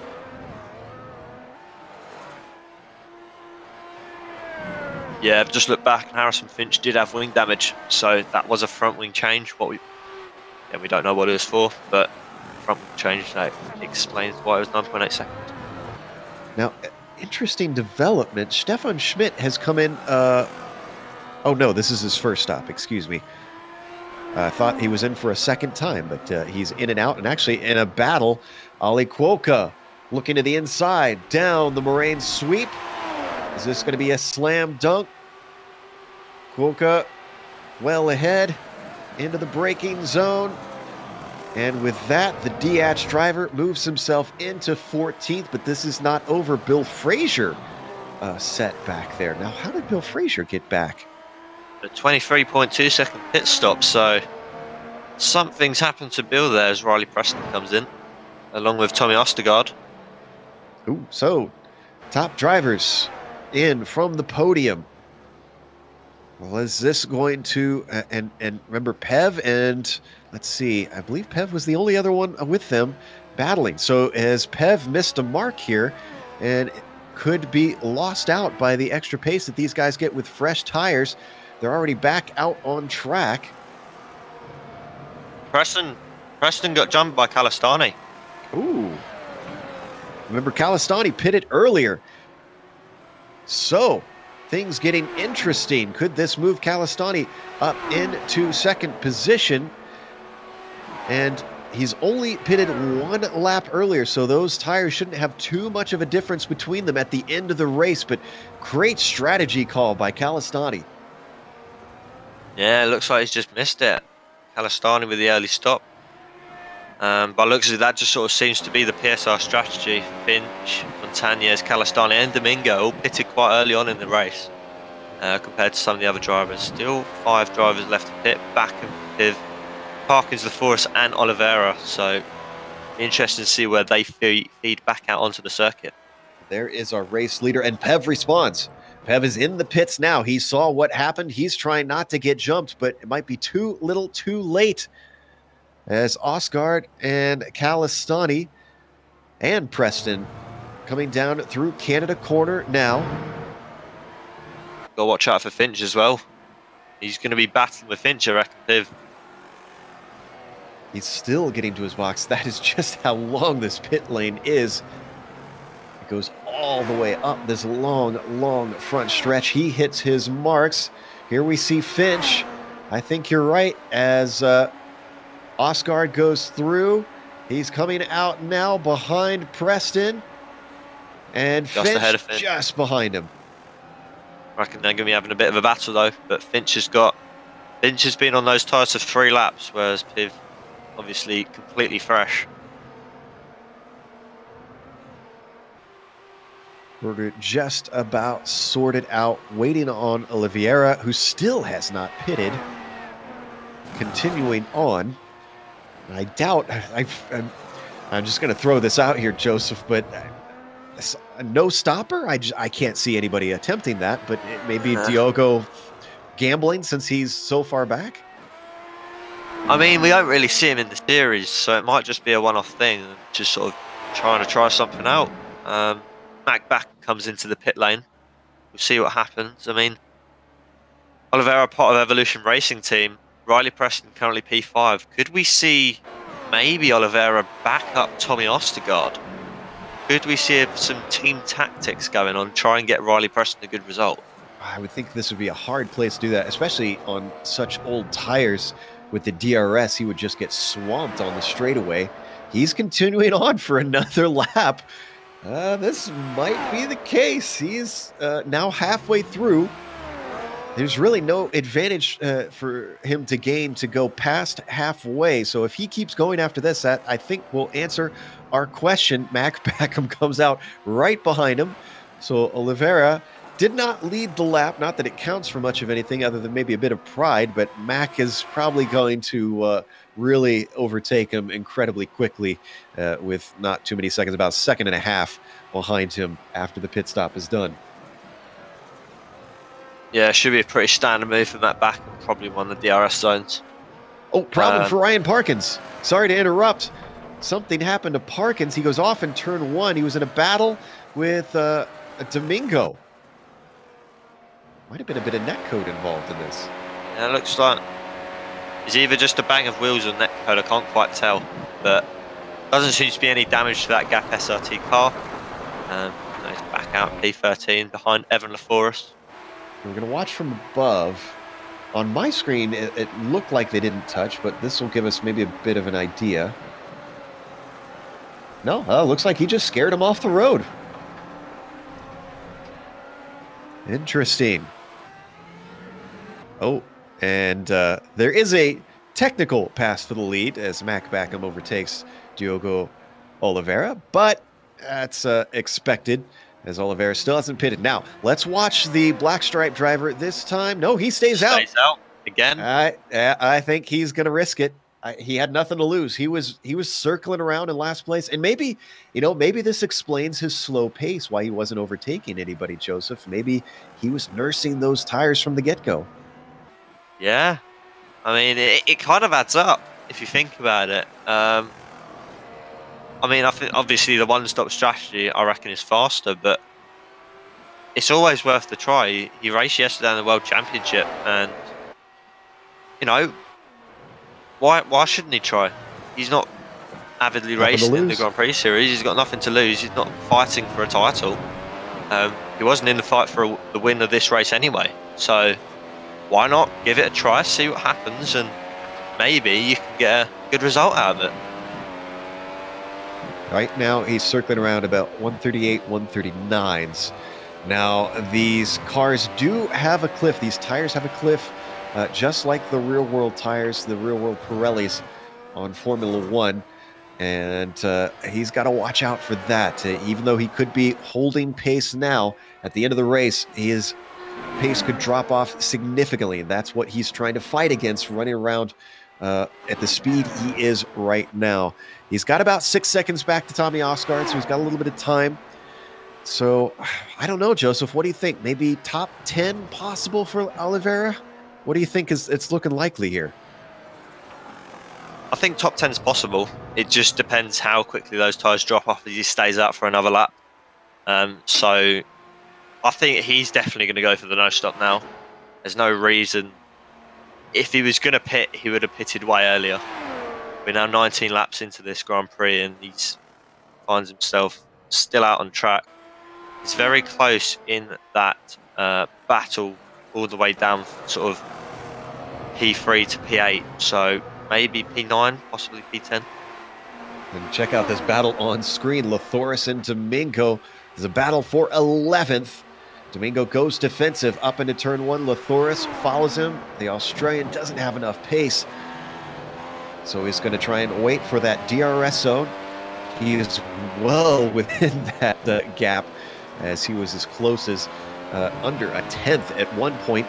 Yeah, I've just looked back and Harrison Finch did have wing damage, so that was a front wing change. What Yeah, we don't know what it was for, but front wheel change, that explains why it was 9.8 seconds. Now, interesting development. Stefan Schmidt has come in. Oh no, this is his first stop. Excuse me. I thought he was in for a second time, but he's in and out, and actually in a battle. Ali Cuoca looking to the inside, down the Moraine sweep. Is this going to be a slam dunk? Cuoca well ahead into the braking zone. And with that, the Diatch driver moves himself into 14th, but this is not over. Bill Frazier set back there. Now, how did Bill Frazier get back? A 23.2 second pit stop, so something's happened to Bill there as Riley Preston comes in, along with Tommy Ostergaard. Ooh, so top drivers in from the podium. Well, is this going to, and remember Pev and, let's see, I believe Pev was the only other one with them battling. So has Pev missed a mark here and could be lost out by the extra pace that these guys get with fresh tires? They're already back out on track. Preston got jumped by Calistani. Ooh. Remember, Calistani pitted earlier. So, things getting interesting. Could this move Calistani up into second position? And he's only pitted one lap earlier, so those tires shouldn't have too much of a difference between them at the end of the race. But great strategy call by Calistani. Yeah, it looks like he's just missed it. Calistani with the early stop. By looks of it, that just sort of seems to be the PSR strategy. Finch, Montañez, Calistani and Domingo all pitted quite early on in the race compared to some of the other drivers. Still 5 drivers left to pit, back and Piv, Parkins, LaForest and Oliveira. So interesting to see where they feed back out onto the circuit. There is our race leader, and Pev responds. Pev is in the pits now. He saw what happened. He's trying not to get jumped, but it might be too little too late, as Osgard and Calistani and Preston coming down through Canada corner now. Got to watch out for Finch as well. He's going to be battling with Finch, I reckon, Piv. He's still getting to his box. That is just how long this pit lane is. It goes all the way up this long front stretch. He hits his marks. Here we see Finch. I think you're right, as Osgard goes through. He's coming out now behind Preston. And Just ahead of Finch. Just behind him. I reckon they're going to be having a bit of a battle though, but Finch has been on those tyres for 3 laps, whereas Piv obviously completely fresh. We're just about sorted out, waiting on Oliveira, who still has not pitted. Continuing on. I doubt, I'm just going to throw this out here, Joseph, but a no stopper? I can't see anybody attempting that, but it may be Diogo gambling since he's so far back. I mean, we don't really see him in the series, so it might just be a one-off thing, just sort of trying to try something out. Mac back comes into the pit lane. We'll see what happens. I mean, Oliveira, part of Evolution Racing Team. Riley Preston currently P5. Could we see maybe Oliveira back up Tommy Ostergaard? Could we see some team tactics going on, try and get Riley Preston a good result? I would think this would be a hard place to do that, especially on such old tires. With the DRS, he would just get swamped on the straightaway. He's continuing on for another lap. This might be the case. He's now halfway through. There's really no advantage for him to gain to go past halfway. So if he keeps going after this, that I think will answer our question. Mac Backham comes out right behind him. So Oliveira did not lead the lap. Not that it counts for much of anything other than maybe a bit of pride, but Mac is probably going to really overtake him incredibly quickly with not too many seconds, about a second and a half behind him after the pit stop is done. Yeah, should be a pretty standard move from that back, and probably one of the DRS zones. Oh, problem for Ryan Parkins. Sorry to interrupt. Something happened to Parkins. He goes off in turn 1. He was in a battle with Domingo. Might have been a bit of netcode involved in this. Yeah, it looks like It's either just a bang of wheels or neck code, I can't quite tell. But doesn't seem to be any damage to that Gap SRT car. He's back out P13 behind Evan LaForest. We're going to watch from above. On my screen, it looked like they didn't touch, but this will give us maybe a bit of an idea. No, looks like he just scared him off the road. Interesting. Oh, and there is a technical pass to the lead as Mac Backham overtakes Diogo Oliveira, but that's expected as Oliveira still hasn't pitted. Now, let's watch the black stripe driver this time. No, he stays out. Stays out again. I think he's going to risk it. He had nothing to lose. He was circling around in last place, and maybe this explains his slow pace, why he wasn't overtaking anybody, Joseph. Maybe he was nursing those tires from the get-go. Yeah, I mean, it kind of adds up if you think about it. I mean, I think obviously the one-stop strategy, I reckon, is faster, but it's always worth the try. He raced yesterday in the World Championship, and you know, why shouldn't he try? He's not avidly racing in the Grand Prix Series. He's got nothing to lose. He's not fighting for a title. He wasn't in the fight for the win of this race anyway. So why not give it a try, see what happens, and maybe you can get a good result out of it. Right now, he's circling around about 138, 139s. Now, these cars do have a cliff. These tires have a cliff, just like the real-world tires, the real-world Pirellis on Formula One. And he's got to watch out for that. Even though he could be holding pace now, at the end of the race, his pace could drop off significantly. That's what he's trying to fight against, running around at the speed he is right now. He's got about 6 seconds back to Tommy Osgaard, so he's got a little bit of time. So, I don't know, Joseph. What do you think? Maybe top 10 possible for Oliveira? What do you think it's looking likely here? I think top 10 is possible. It just depends how quickly those tyres drop off as he stays out for another lap. So, I think he's definitely going to go for the no-stop now. There's no reason. If he was going to pit, he would have pitted way earlier. We're now 19 laps into this Grand Prix, and he finds himself still out on track. He's very close in that battle all the way down sort of P3 to P8. So maybe P9, possibly P10. And check out this battle on screen. Lathoris and Domingo. There's a battle for 11th. Domingo goes defensive up into turn one. Lathoris follows him. The Australian doesn't have enough pace, so he's going to try and wait for that DRS zone. He is well within that gap, as he was as close as under a tenth at one point.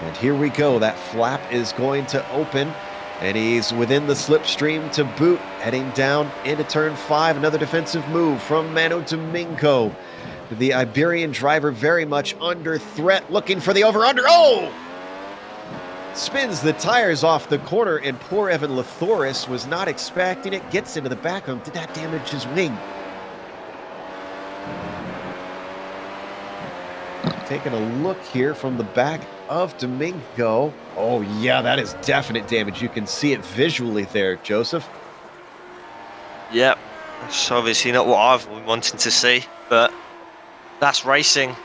And here we go. That flap is going to open, and he's within the slipstream to boot, heading down into turn 5. Another defensive move from Manu Domingo. The Iberian driver very much under threat, looking for the over-under. Oh! Spins the tires off the corner, and poor Evan Lathoris was not expecting it. Gets into the back of him. Did that damage his wing? Taking a look here from the back of Domingo. Oh, yeah, that is definite damage. You can see it visually there, Joseph. Yep, that's obviously not what I've been wanting to see, but that's racing.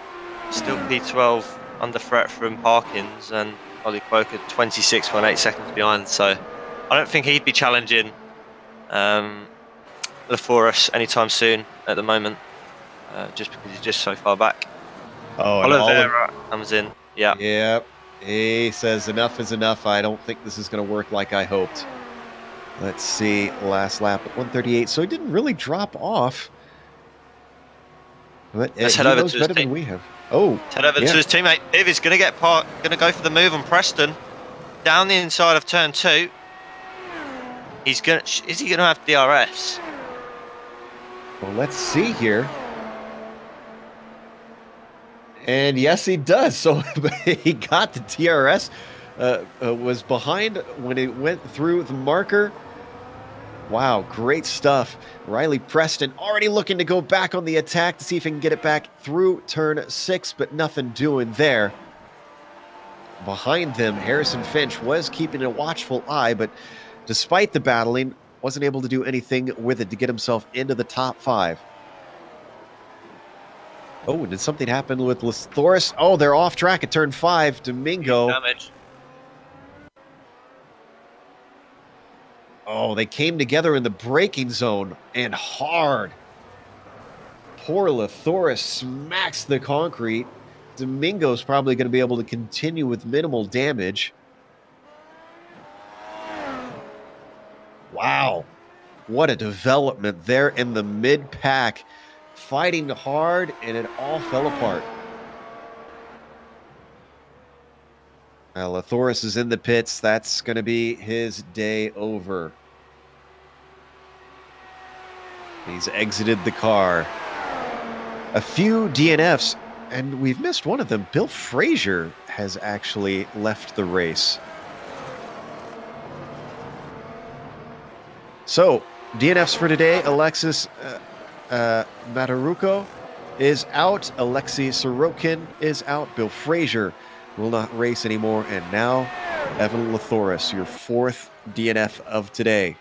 Still P12 under threat from Parkins, and Ollie Quoker 26.8 seconds behind, so I don't think he'd be challenging LaForest anytime soon at the moment, just because he's just so far back. Oh, Oliveira comes in. Yeah. Yep. He says enough is enough. I don't think this is going to work like I hoped. Let's see. Last lap at 138. So he didn't really drop off. But let's head over to his team. We have. Oh, head over to his teammate. If he's going to go for the move on Preston down the inside of turn 2. Is he going to have DRS? Well, let's see here. And yes, he does. So he got the DRS. Was behind when it went through the marker. Wow, great stuff. Riley Preston already looking to go back on the attack to see if he can get it back through turn 6, but nothing doing there. behind them, Harrison Finch was keeping a watchful eye, but despite the battling, wasn't able to do anything with it to get himself into the top 5. Oh, did something happen with Lothoris? Oh, they're off track at turn 5. Domingo. Damage. Oh, they came together in the braking zone and hard. Poor Lothoris smacks the concrete. Domingo's probably going to be able to continue with minimal damage. Wow. What a development there in the mid-pack. Fighting hard, and it all fell apart. Lothoris is in the pits. That's going to be his day over. He's exited the car. A few DNFs, and we've missed one of them. Bill Frazier has actually left the race. So, DNFs for today. Alexis Mataruco is out. Alexei Sorokin is out. Bill Frazier will not race anymore. And now, Evan Lothoris, your 4th DNF of today.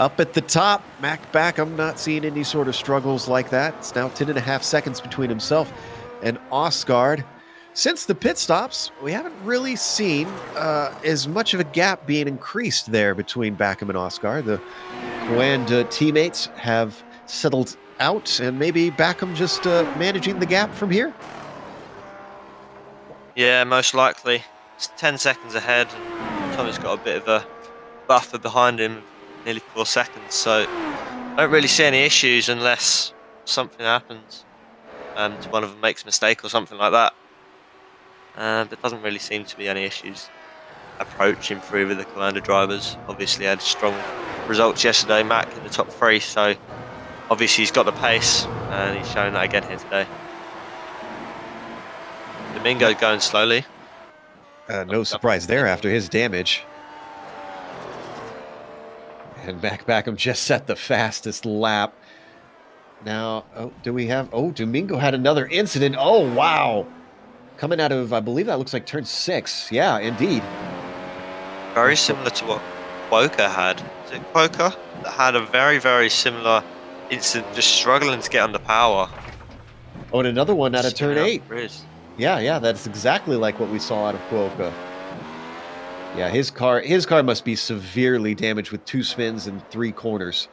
Up at the top, Mac Backham not seeing any sort of struggles like that. It's now 10.5 seconds between himself and Osgaard. Since the pit stops, we haven't really seen as much of a gap being increased there between Backham and Osgaard. The Coand teammates have settled out, and maybe Backham just managing the gap from here? Yeah, most likely. It's 10 seconds ahead, and Tommy's got a bit of a buffer behind him, nearly 4 seconds, so I don't really see any issues unless something happens and one of them makes a mistake or something like that. There doesn't really seem to be any issues approaching through with the Commander drivers. Obviously had strong results yesterday, Mac in the top 3, so obviously he's got the pace and he's showing that again here today. Domingo going slowly. No surprise there after his damage. And Mac Backham just set the fastest lap. Now, do we have... Oh, Domingo had another incident. Oh, wow. Coming out of, I believe that looks like turn 6. Yeah, indeed. Very similar to what Quokka had. Is it Quokka? That had a very, very similar incident, just struggling to get under power. Oh, and another one out of turn 8. Yeah, that's exactly like what we saw out of Quokka. Yeah, his car must be severely damaged with 2 spins and 3 corners.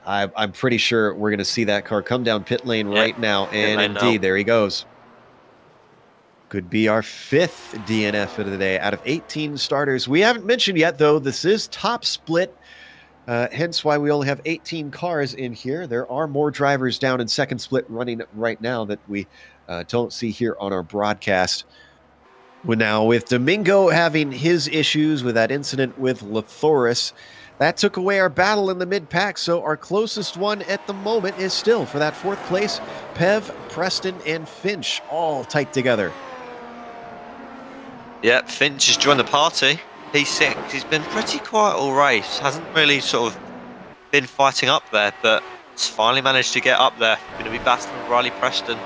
I'm pretty sure we're going to see that car come down pit lane right now, and indeed, there he goes. Could be our 5th DNF of the day out of 18 starters. We haven't mentioned yet, though, this is top split, hence why we only have 18 cars in here. There are more drivers down in second split running right now that we don't see here on our broadcast. Well, now, with Domingo having his issues with that incident with Lothoris, that took away our battle in the mid-pack, so our closest one at the moment is still, for that 4th place, Pev, Preston, and Finch, all tight together. Yep, Finch has joined the party. P6, he's been pretty quiet all race. Hasn't really sort of been fighting up there, but has finally managed to get up there. Going to be battling with Riley Preston,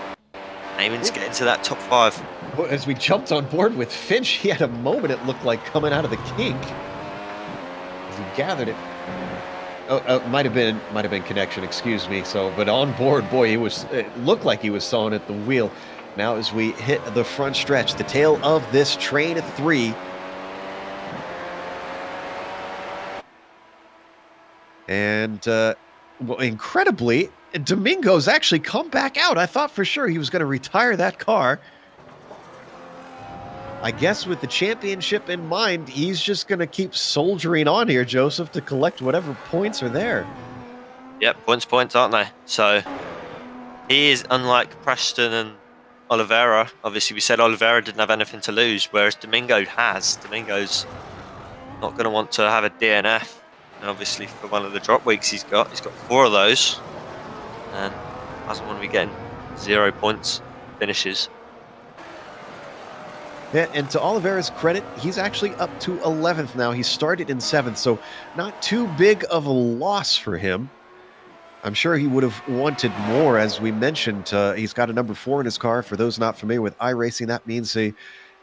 aiming to get into that top 5. Well, as we jumped on board with Finch, he had a moment it looked like coming out of the kink. As he gathered it. Oh, might have been connection, excuse me. So, but on board, boy, it looked like he was sawing at the wheel. Now as we hit the front stretch, the tail of this train of 3. And, well, incredibly, Domingo's actually come back out. I thought for sure he was going to retire that car. I guess with the championship in mind, he's just going to keep soldiering on here, Joseph, to collect whatever points are there. Yep, points, aren't they? So, he is unlike Preston and Oliveira. Obviously, we said Oliveira didn't have anything to lose, whereas Domingo has. Domingo's not going to want to have a DNF. And obviously, for one of the drop weeks he's got 4 of those. And doesn't want to be getting 0 points finishes. Yeah, and to Oliveira's credit, he's actually up to 11th now. He started in 7th, so not too big of a loss for him. I'm sure he would have wanted more. As we mentioned, he's got a number 4 in his car. For those not familiar with iRacing, that means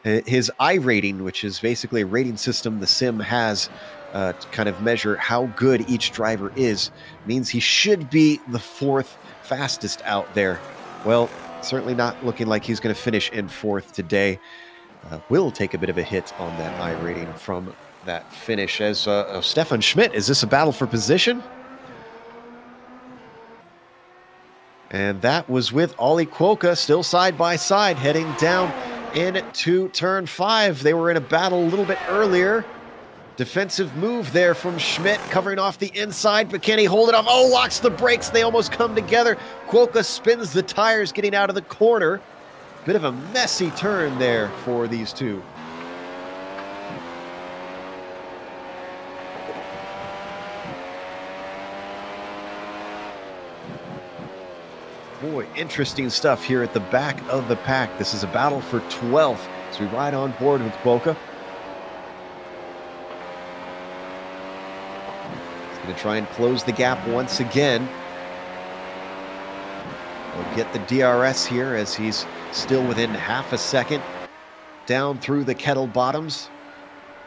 his iRating, which is basically a rating system the sim has to kind of measure how good each driver is, means he should be the 4th fastest out there. Well, certainly not looking like he's going to finish in 4th today. Will take a bit of a hit on that iRating from that finish. As Stefan Schmidt, is this a battle for position? And that was with Ollie Cuoca still side by side heading down into turn 5. They were in a battle a little bit earlier. Defensive move there from Schmidt, covering off the inside, but can he hold it off? Oh, locks the brakes. They almost come together. Cuoca spins the tires, getting out of the corner. Bit of a messy turn there for these two. Boy, interesting stuff here at the back of the pack. This is a battle for 12th as we ride on board with Cuoca. He's going to try and close the gap once again. He'll get the DRS here as he's still within half a second down through the kettle bottoms.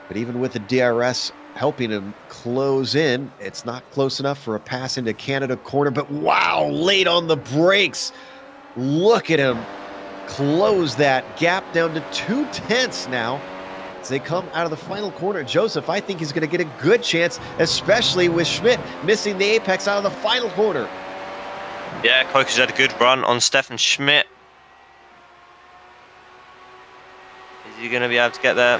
But even with the DRS helping him close in, it's not close enough for a pass into Canada corner. But wow, late on the brakes. Look at him close that gap down to 2/10 now as they come out of the final corner. Joseph, I think he's going to get a good chance, especially with Schmidt missing the apex out of the final corner. Yeah, Cuoca's had a good run on Stefan Schmidt. Is he going to be able to get there?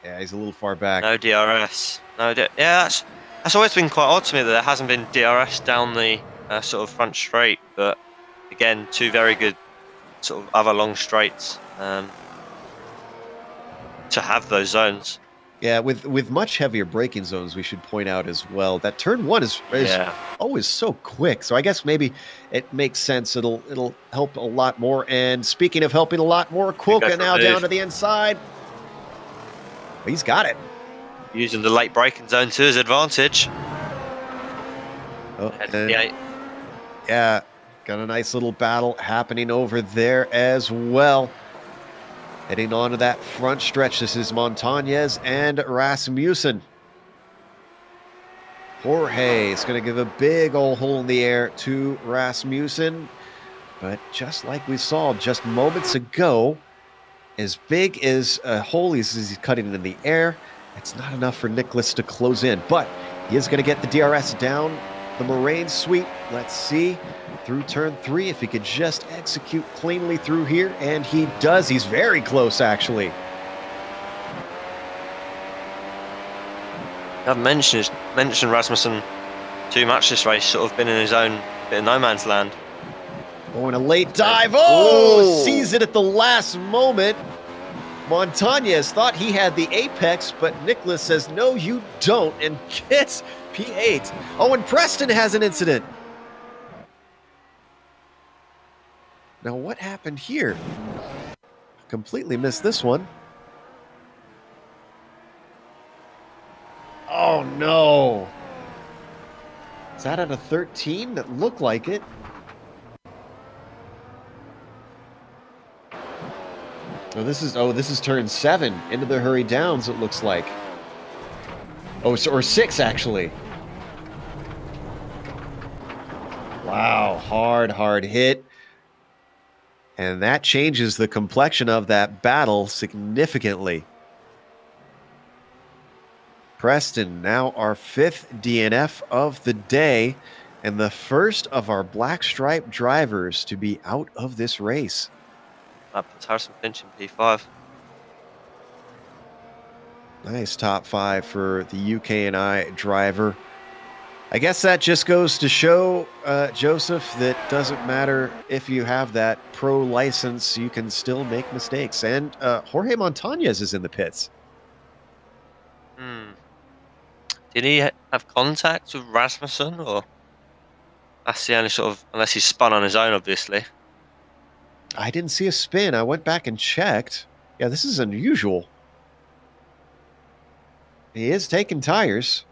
Yeah, he's a little far back. No DRS. Yeah, that's always been quite odd to me that there hasn't been DRS down the sort of front straight. But again, two very good sort of other long straights to have those zones. Yeah, with much heavier braking zones, we should point out as well that turn 1 is always so quick. So I guess maybe it makes sense. It'll help a lot more. And speaking of helping a lot more, Cuoca now down to the inside. He's got it. Using the late braking zone to his advantage. Oh, yeah, got a nice little battle happening over there as well. Heading on to that front stretch, this is Montañez and Rasmussen. Jorge is going to give a big old hole in the air to Rasmussen. But just like we saw just moments ago, as big as a hole as he's cutting it in the air, it's not enough for Nicholas to close in. But he is going to get the DRS down the moraine sweep. Let's see through turn 3 if he could just execute cleanly through here, and he does. He's very close, actually. I've mentioned Rasmussen too much this race. Sort of been in his own bit of no man's land. Oh, and a late dive. Oh, sees it at the last moment. Montañez thought he had the apex, but Nicholas says, no, you don't, and gets P8. Oh, and Preston has an incident. Now, what happened here? Completely missed this one. Oh, no. Is that at a 13? That looked like it. Oh, this is turn 7 into the hurry downs, it looks like. Oh, or 6 actually. Wow, hard hit. And that changes the complexion of that battle significantly. Preston, now our 5th DNF of the day, and the first of our black stripe drivers to be out of this race. That puts Harrison Finch in P5. Nice top 5 for the UK&I driver. I guess that just goes to show, Joseph, that doesn't matter if you have that pro license, you can still make mistakes. And Jorge Montañez is in the pits. Did he have contact with Rasmussen, or that's the only sort of, unless he's spun on his own, obviously. I didn't see a spin. I went back and checked. Yeah, this is unusual. He is taking tires.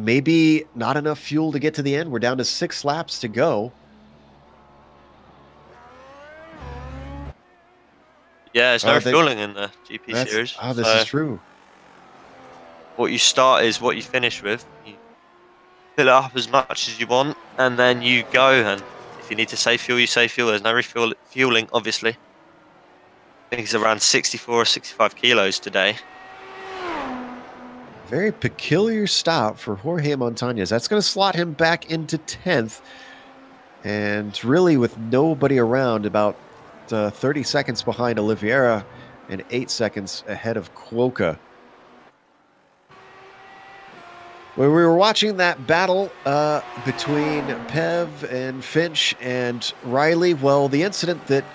maybe not enough fuel to get to the end. We're down to 6 laps to go. Yeah, there's no refueling in the GP series. Oh, this is true. What you start is what you finish with. You fill it up as much as you want, and then you go. And if you need to save fuel, you save fuel. There's no refueling, obviously. I think it's around 64 or 65 kilos today. Very peculiar stop for Jorge Montañez. That's going to slot him back into 10th. And really with nobody around, about 30 seconds behind Oliveira and 8 seconds ahead of Cuoca. When we were watching that battle between Pev and Finch and Riley, well, the incident that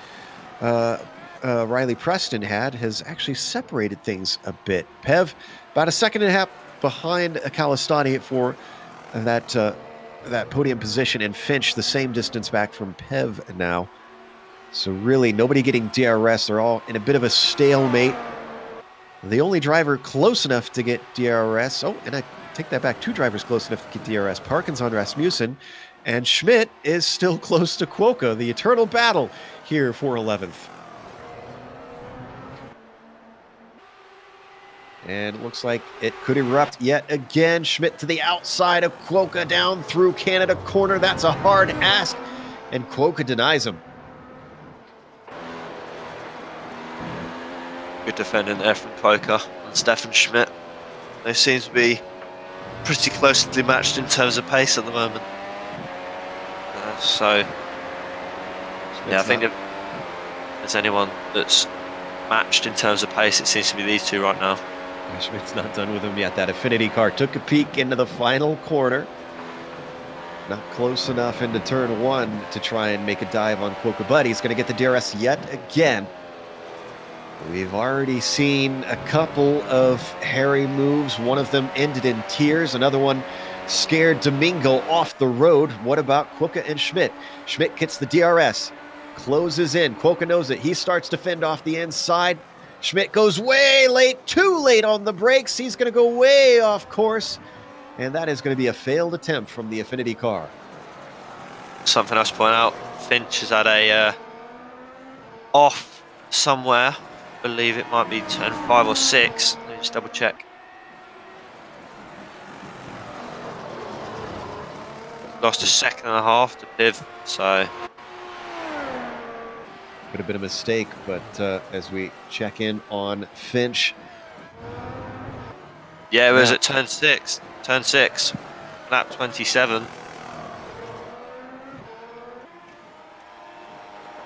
Riley Preston had has actually separated things a bit. Pev about 1.5 seconds behind Calistani for that podium position, and Finch the same distance back from Pev now. So really nobody getting DRS. They're all in a bit of a stalemate. The only driver close enough to get DRS, oh, and I take that back, 2 drivers close enough to get DRS, Parkins on Rasmussen, and Schmidt is still close to Cuoca. The eternal battle here for 11th. And it looks like it could erupt yet again. Schmidt to the outside of Cuoca, down through Canada corner. That's a hard ask, and Cuoca denies him. Good defending there from Cuoca and Stefan Schmidt. They seem to be pretty closely matched in terms of pace at the moment. Yeah, I think if there's anyone that's matched in terms of pace, it seems to be these two right now. Schmidt's not done with him yet. That Affinity car took a peek into the final corner. Not close enough into turn 1 to try and make a dive on Cuoca, but he's going to get the DRS yet again. We've already seen a couple of hairy moves. One of them ended in tears. Another one scared Domingo off the road. What about Cuoca and Schmidt? Schmidt gets the DRS, closes in. Cuoca knows it. He starts to fend off the inside. Schmidt goes way late, too late on the brakes. He's going to go way off course, and that is going to be a failed attempt from the Affinity car. Something else to point out, Finch has had a off somewhere. I believe it might be turn 5 or 6. Let me just double check. Lost 1.5 seconds to Piv, so could have been a mistake, but as we check in on Finch. Yeah, it was at turn 6, lap 27.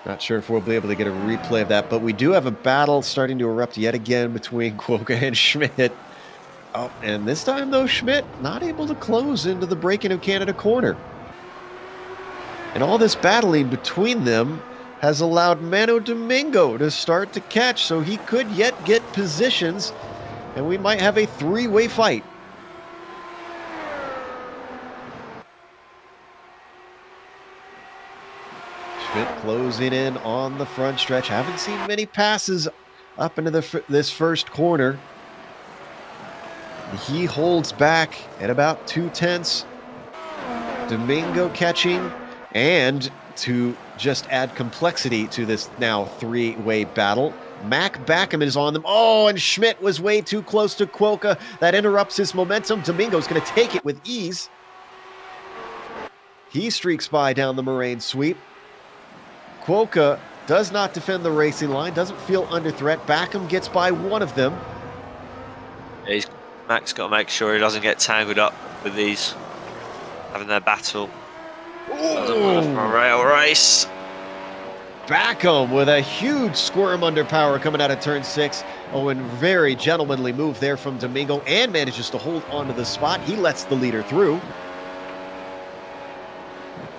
Not sure if we'll be able to get a replay of that, but we do have a battle starting to erupt yet again between Cuoca and Schmidt. Oh, and this time, though, Schmidt not able to close into the break-in of Canada corner. And all this battling between them has allowed Mano Domingo to start to catch, so he could yet get positions, and we might have a 3-way fight. Schmidt closing in on the front stretch. Haven't seen many passes up into this first corner. He holds back at about 2/10. Domingo catching, and to just add complexity to this now 3-way battle, Mac Backham is on them. Oh, and Schmidt was way too close to Cuoca. That interrupts his momentum. Domingo's going to take it with ease. He streaks by down the Moraine sweep. Cuoca does not defend the racing line, doesn't feel under threat. Backham gets by one of them. Yeah, Mac's got to make sure he doesn't get tangled up with these, having their battle. A rail race. Backham with a huge squirm under power coming out of turn 6. Oh, and very gentlemanly move there from Domingo, and manages to hold onto the spot. He lets the leader through.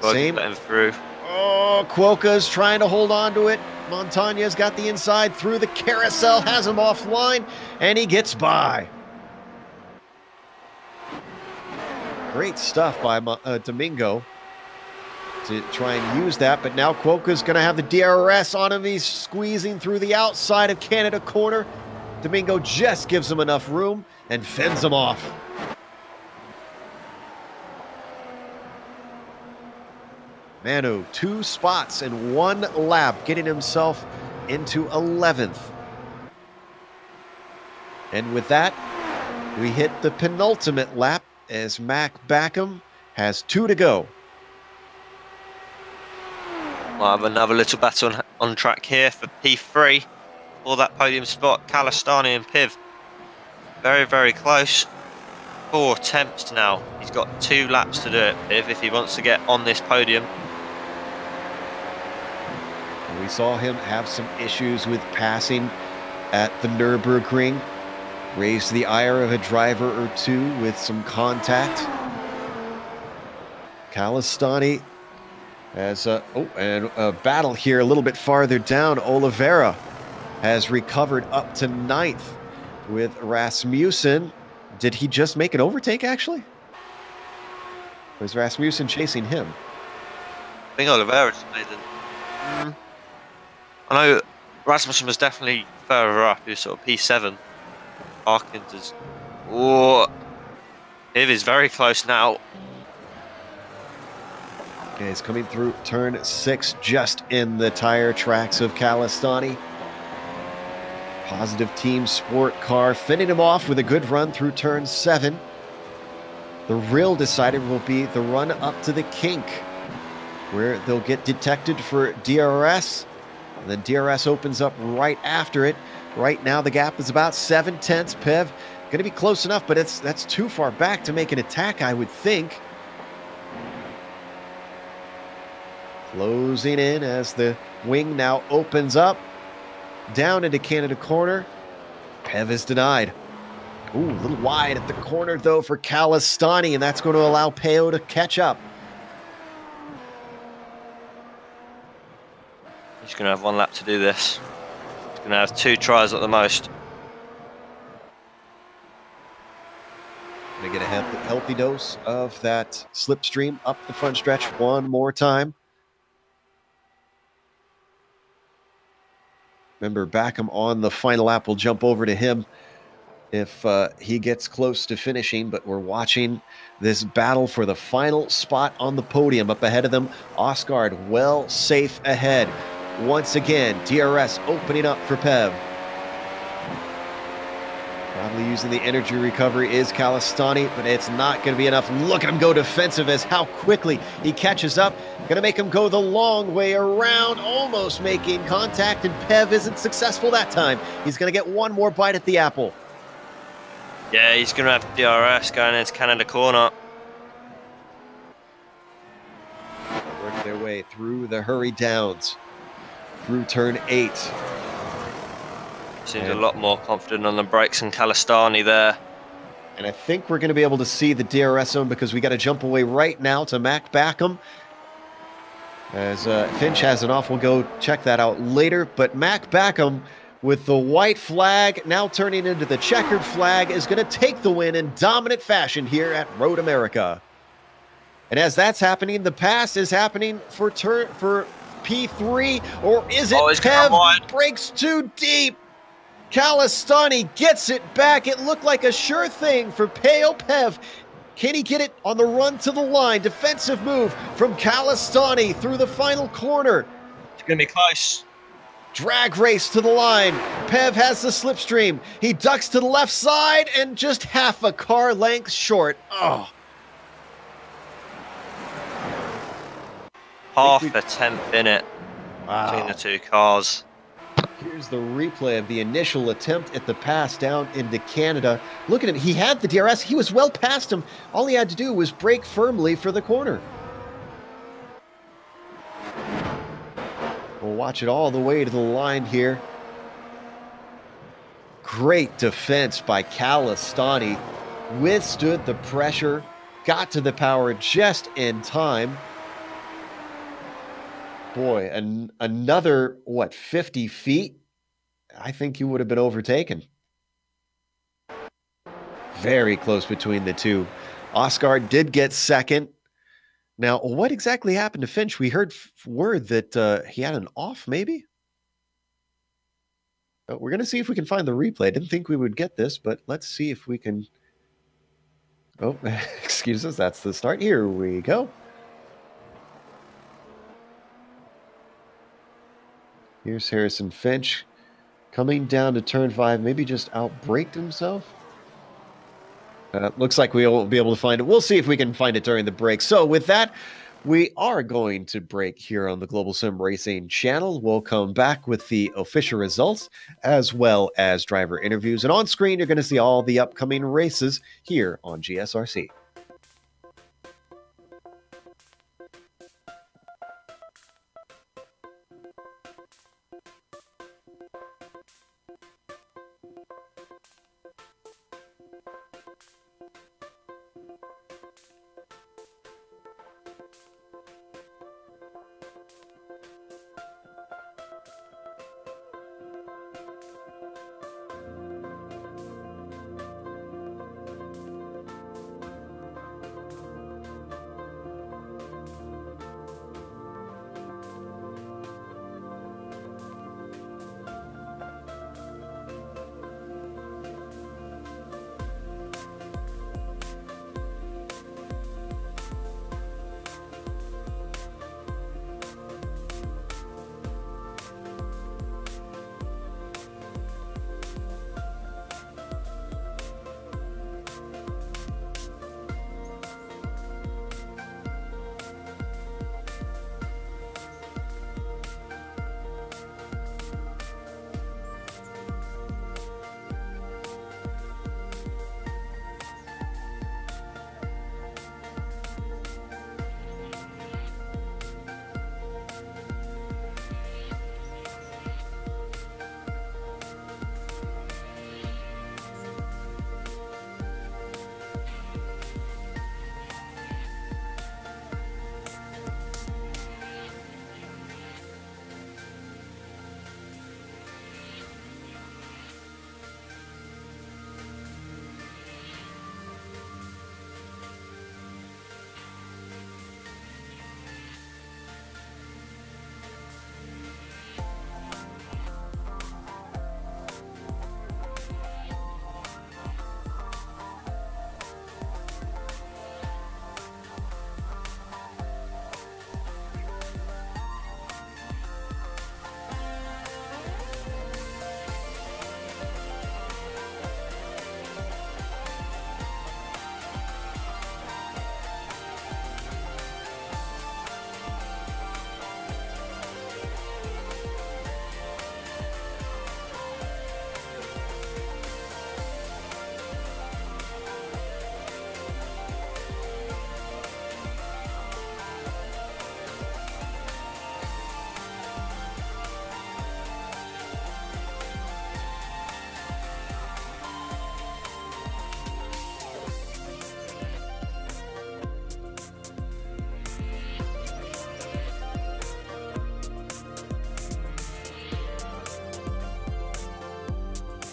Same. Let him through. Oh, Cuoca's trying to hold on to it. Montañez got the inside through the carousel, has him offline, and he gets by. Great stuff by Domingo to try and use that, but now Cuoca's going to have the DRS on him. He's squeezing through the outside of Canada corner. Domingo just gives him enough room and fends him off. Manu, 2 spots in 1 lap, getting himself into 11th. And with that, we hit the penultimate lap as Mac Backham has 2 to go. We'll have another little battle on track here for P3 for that podium spot. Kalistani and Piv very, very close. 4 attempts now. He's got 2 laps to do it, Piv, if he wants to get on this podium. We saw him have some issues with passing at the Nürburgring. Raised the ire of a driver or 2 with some contact. Kalistani has a battle here a little bit farther down. Oliveira has recovered up to 9th with Rasmussen. Did he just make an overtake, actually? Or is Rasmussen chasing him? I think Oliveira just made it. I know Rasmussen was definitely further up. He was sort of P7. Harkins is... Oh, Piv is very close now. Okay, he's coming through turn 6, just in the tire tracks of Kalistani. Positive Team Sport car, fitting him off with a good run through turn 7. The real decider will be the run up to the kink, where they'll get detected for DRS, and then DRS opens up right after it. Right now, the gap is about 7/10. Piv going to be close enough, but that's too far back to make an attack, I would think. Closing in as the wing now opens up. Down into Canada corner. Piv is denied. Ooh, a little wide at the corner, though, for Kalistani, and that's going to allow Peo to catch up. He's going to have 1 lap to do this. He's going to have 2 tries at the most. Going to get a healthy dose of that slipstream up the front stretch one more time. Remember, Backham on the final lap. We'll jump over to him if he gets close to finishing, but we're watching this battle for the final spot on the podium. Up ahead of them, Osgaard well safe ahead. Once again, DRS opening up for Pev. Probably using the energy recovery is Kalistani, but it's not going to be enough. Look at him go defensive as how quickly he catches up. Going to make him go the long way around, almost making contact, and Pev isn't successful that time. He's going to get 1 more bite at the apple. Yeah, he's going to have DRS going into Canada corner. Work their way through the hurry downs, through turn 8. Seems a lot more confident on the brakes than Kalistani there. And I think we're going to be able to see the DRS zone because we got to jump away right now to Mac Backham. As Finch has an off, we'll go check that out later. But Mac Backham with the white flag now turning into the checkered flag is going to take the win in dominant fashion here at Road America. And as that's happening, the pass is happening for P3, or is it Pev breaks too deep? Kalistani gets it back. It looked like a sure thing for Peo Pev. Can he get it on the run to the line? Defensive move from Kalistani through the final corner. It's going to be close. Drag race to the line. Pev has the slipstream. He ducks to the left side and just half a car length short. Oh. Half a tenth in it between the 2 cars. Here's the replay of the initial attempt at the pass down into Canada. Look at him. He had the DRS. He was well past him. All he had to do was brake firmly for the corner. We'll watch it all the way to the line here. Great defense by Kalistani. Withstood the pressure. Got to the power just in time. Boy, another, 50 feet? I think you would have been overtaken. Very close between the 2. Osgaard did get second. Now, what exactly happened to Finch? We heard word that he had an off, maybe? We're going to see if we can find the replay. I didn't think we would get this, but let's see if we can... Oh, excuse us, that's the start. Here we go. Here's Harrison Finch coming down to turn 5, maybe just outbraked himself. Looks like we'll be able to find it. We'll see if we can find it during the break. So with that, we are going to break here on the Global Sim Racing channel. We'll come back with the official results as well as driver interviews. And on screen, you're going to see all the upcoming races here on GSRC.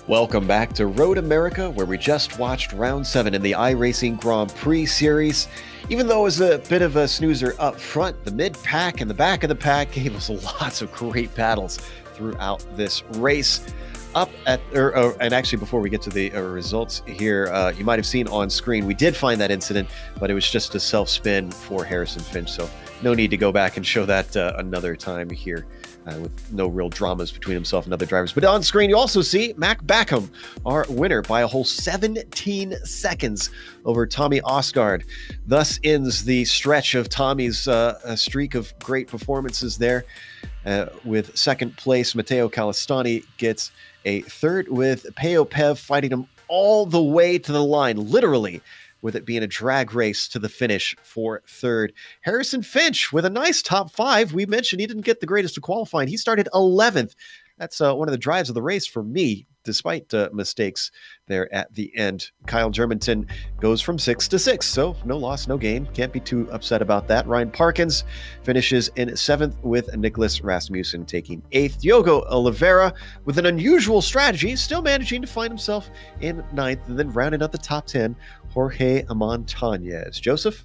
Welcome back to Road America, where we just watched Round 7 in the iRacing Grand Prix Series. Even though it was a bit of a snoozer up front, the mid-pack and the back of the pack gave us lots of great battles throughout this race. And actually, before we get to the results here, you might have seen on screen, we did find that incident, but it was just a self-spin for Harrison Finch, so no need to go back and show that another time here. With no real dramas between himself and other drivers. But on screen, you also see Mac Backham, our winner, by a whole 17 seconds over Tommy Osgard. Thus ends the stretch of Tommy's streak of great performances there. With second place, Matteo Calistani gets a third, with Peo Pev fighting him all the way to the line, literally, with it being a drag race to the finish for third. Harrison Finch with a nice top 5. We mentioned he didn't get the greatest of qualifying. He started 11th. That's one of the drives of the race for me, despite mistakes there at the end. Kyle Germanton goes from 6th to 6th, so no loss, no gain. Can't be too upset about that. Ryan Parkins finishes in 7th, with Nicholas Rasmussen taking 8th. Diogo Oliveira, with an unusual strategy, still managing to find himself in 9th, and then rounding out the top 10, Jorge Montañez. Joseph?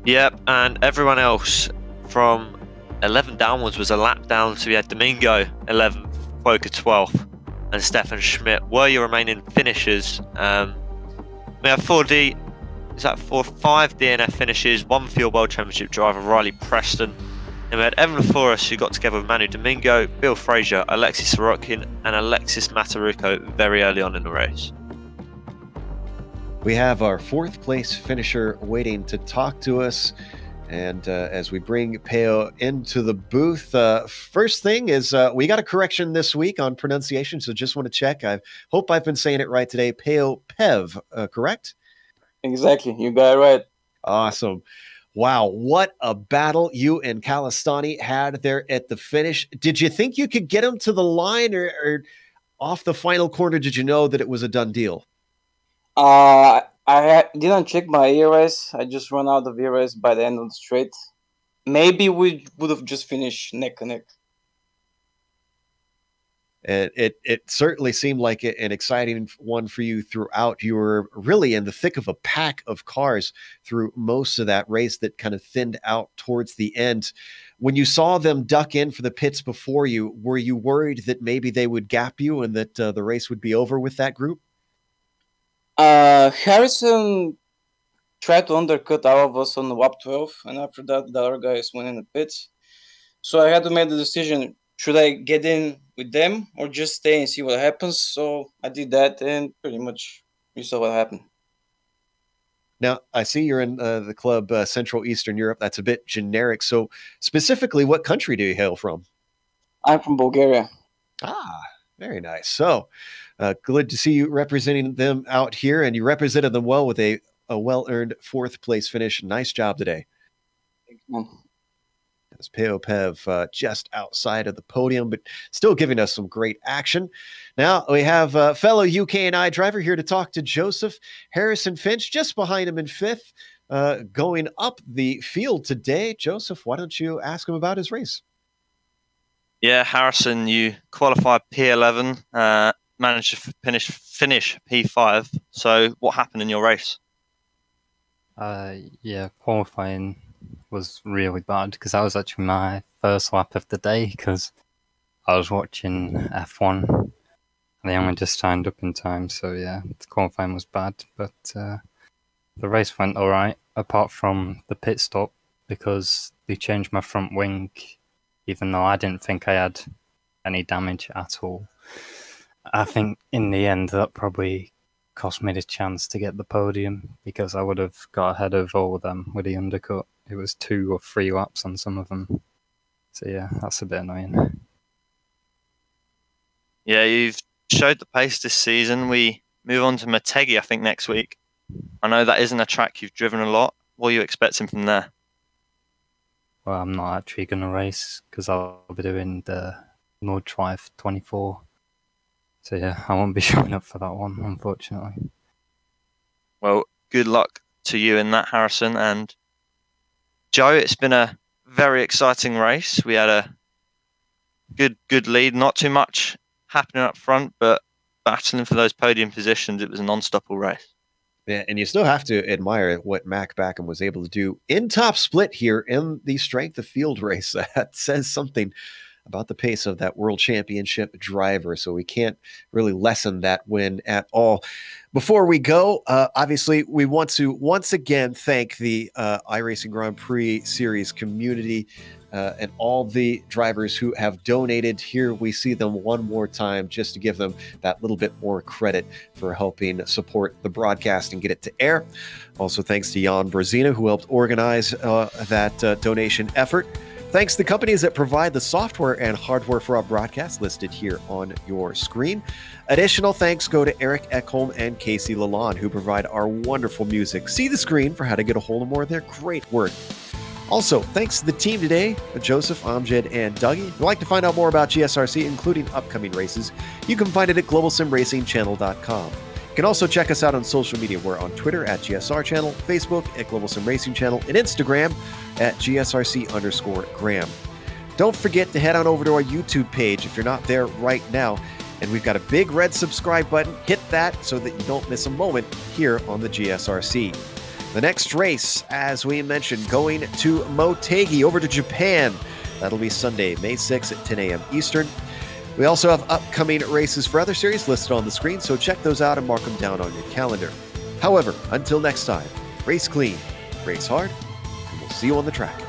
Yep, and everyone else from 11 downwards was a lap down, so we had Domingo 11th, Quoker 12th, and Stefan Schmidt were your remaining finishers. We have 5 DNF finishes, 1 Field World Championship driver, Riley Preston, And we had Evan Forrest, who got together with Manu Domingo, Bill Fraser, Alexis Sorokin, and Alexis Mataruco very early on in the race. We have our 4th place finisher waiting to talk to us. And as we bring Peo into the booth, first thing is we got a correction this week on pronunciation, so just want to check. I hope I've been saying it right today. Peo Pev, correct? Exactly, you got it right. Awesome. Wow, what a battle you and Kalistani had there at the finish. Did you think you could get him to the line, or off the final corner, did you know that it was a done deal? I didn't check my e-race. I just ran out of e-race by the end of the straight. Maybe we would have just finished neck and neck. And it certainly seemed like an exciting one for you throughout. You were really in the thick of a pack of cars through most of that race that kind of thinned out towards the end. When you saw them duck in for the pits before you, were you worried that maybe they would gap you and that the race would be over with that group? Harrison tried to undercut all of us on the WAP 12, and after that, the other guys went in the pits. So I had to make the decision, should I get in with them or just stay and see what happens? So I did that, and pretty much you saw what happened. Now, I see you're in the club Central Eastern Europe. That's a bit generic. So specifically, what country do you hail from? I'm from Bulgaria. Ah, very nice. So good to see you representing them out here, and you represented them well with a well-earned 4th place finish. Nice job today. Thanks, man. As Peo Pev just outside of the podium, but still giving us some great action. Now we have fellow UK&I driver here to talk to Joseph. Harrison Finch just behind him in 5th, going up the field today. Joseph, why don't you ask him about his race? Yeah, Harrison, you qualified P11, managed to finish P5. So what happened in your race? Yeah, qualifying was really bad because that was actually my first lap of the day because I was watching F1 and they only just signed up in time. So yeah, the qualifying was bad, but the race went all right apart from the pit stop because they changed my front wing, even though I didn't think I had any damage at all. I think in the end that probably cost me the chance to get the podium because I would have got ahead of all of them with the undercut. It was 2 or 3 laps on some of them. So yeah, that's a bit annoying. Yeah, you've showed the pace this season. We move on to Motegi, I think, next week. I know that isn't a track you've driven a lot. What are you expecting from there? Well, I'm not actually going to race because I'll be doing the Mud Drive 24. So yeah, I won't be showing up for that one, unfortunately. Well, good luck to you in that, Harrison. And Joe, it's been a very exciting race. We had a good lead, not too much happening up front, but battling for those podium positions, it was a non-stoppable race. Yeah, and you still have to admire what Mac Backham was able to do in top split here in the strength of field race. That says something about the pace of that world championship driver. So we can't really lessen that win at all. Before we go, obviously, we want to once again thank the iRacing Grand Prix Series community and all the drivers who have donated. Here we see them one more time just to give them that little bit more credit for helping support the broadcast and get it to air. Also, thanks to Jan Brazina, who helped organize that donation effort. Thanks to the companies that provide the software and hardware for our broadcast listed here on your screen. Additional thanks go to Eric Ekholm and Casey Lalonde, who provide our wonderful music. See the screen for how to get a hold of more of their great work. Also, thanks to the team today, Joseph, Amjad, and Dougie. If you'd like to find out more about GSRC, including upcoming races, you can find it at globalsimracingchannel.com. You can also check us out on social media. We're on Twitter at GSR Channel, Facebook at Global SimRacing Channel, and Instagram at GSRC_Graham. Don't forget to head on over to our YouTube page if you're not there right now. And we've got a big red subscribe button. Hit that so that you don't miss a moment here on the GSRC. The next race, as we mentioned, going to Motegi over to Japan. That'll be Sunday, May 6th at 10 a.m. Eastern. We also have upcoming races for other series listed on the screen, so check those out and mark them down on your calendar. However, until next time, race clean, race hard, and we'll see you on the track.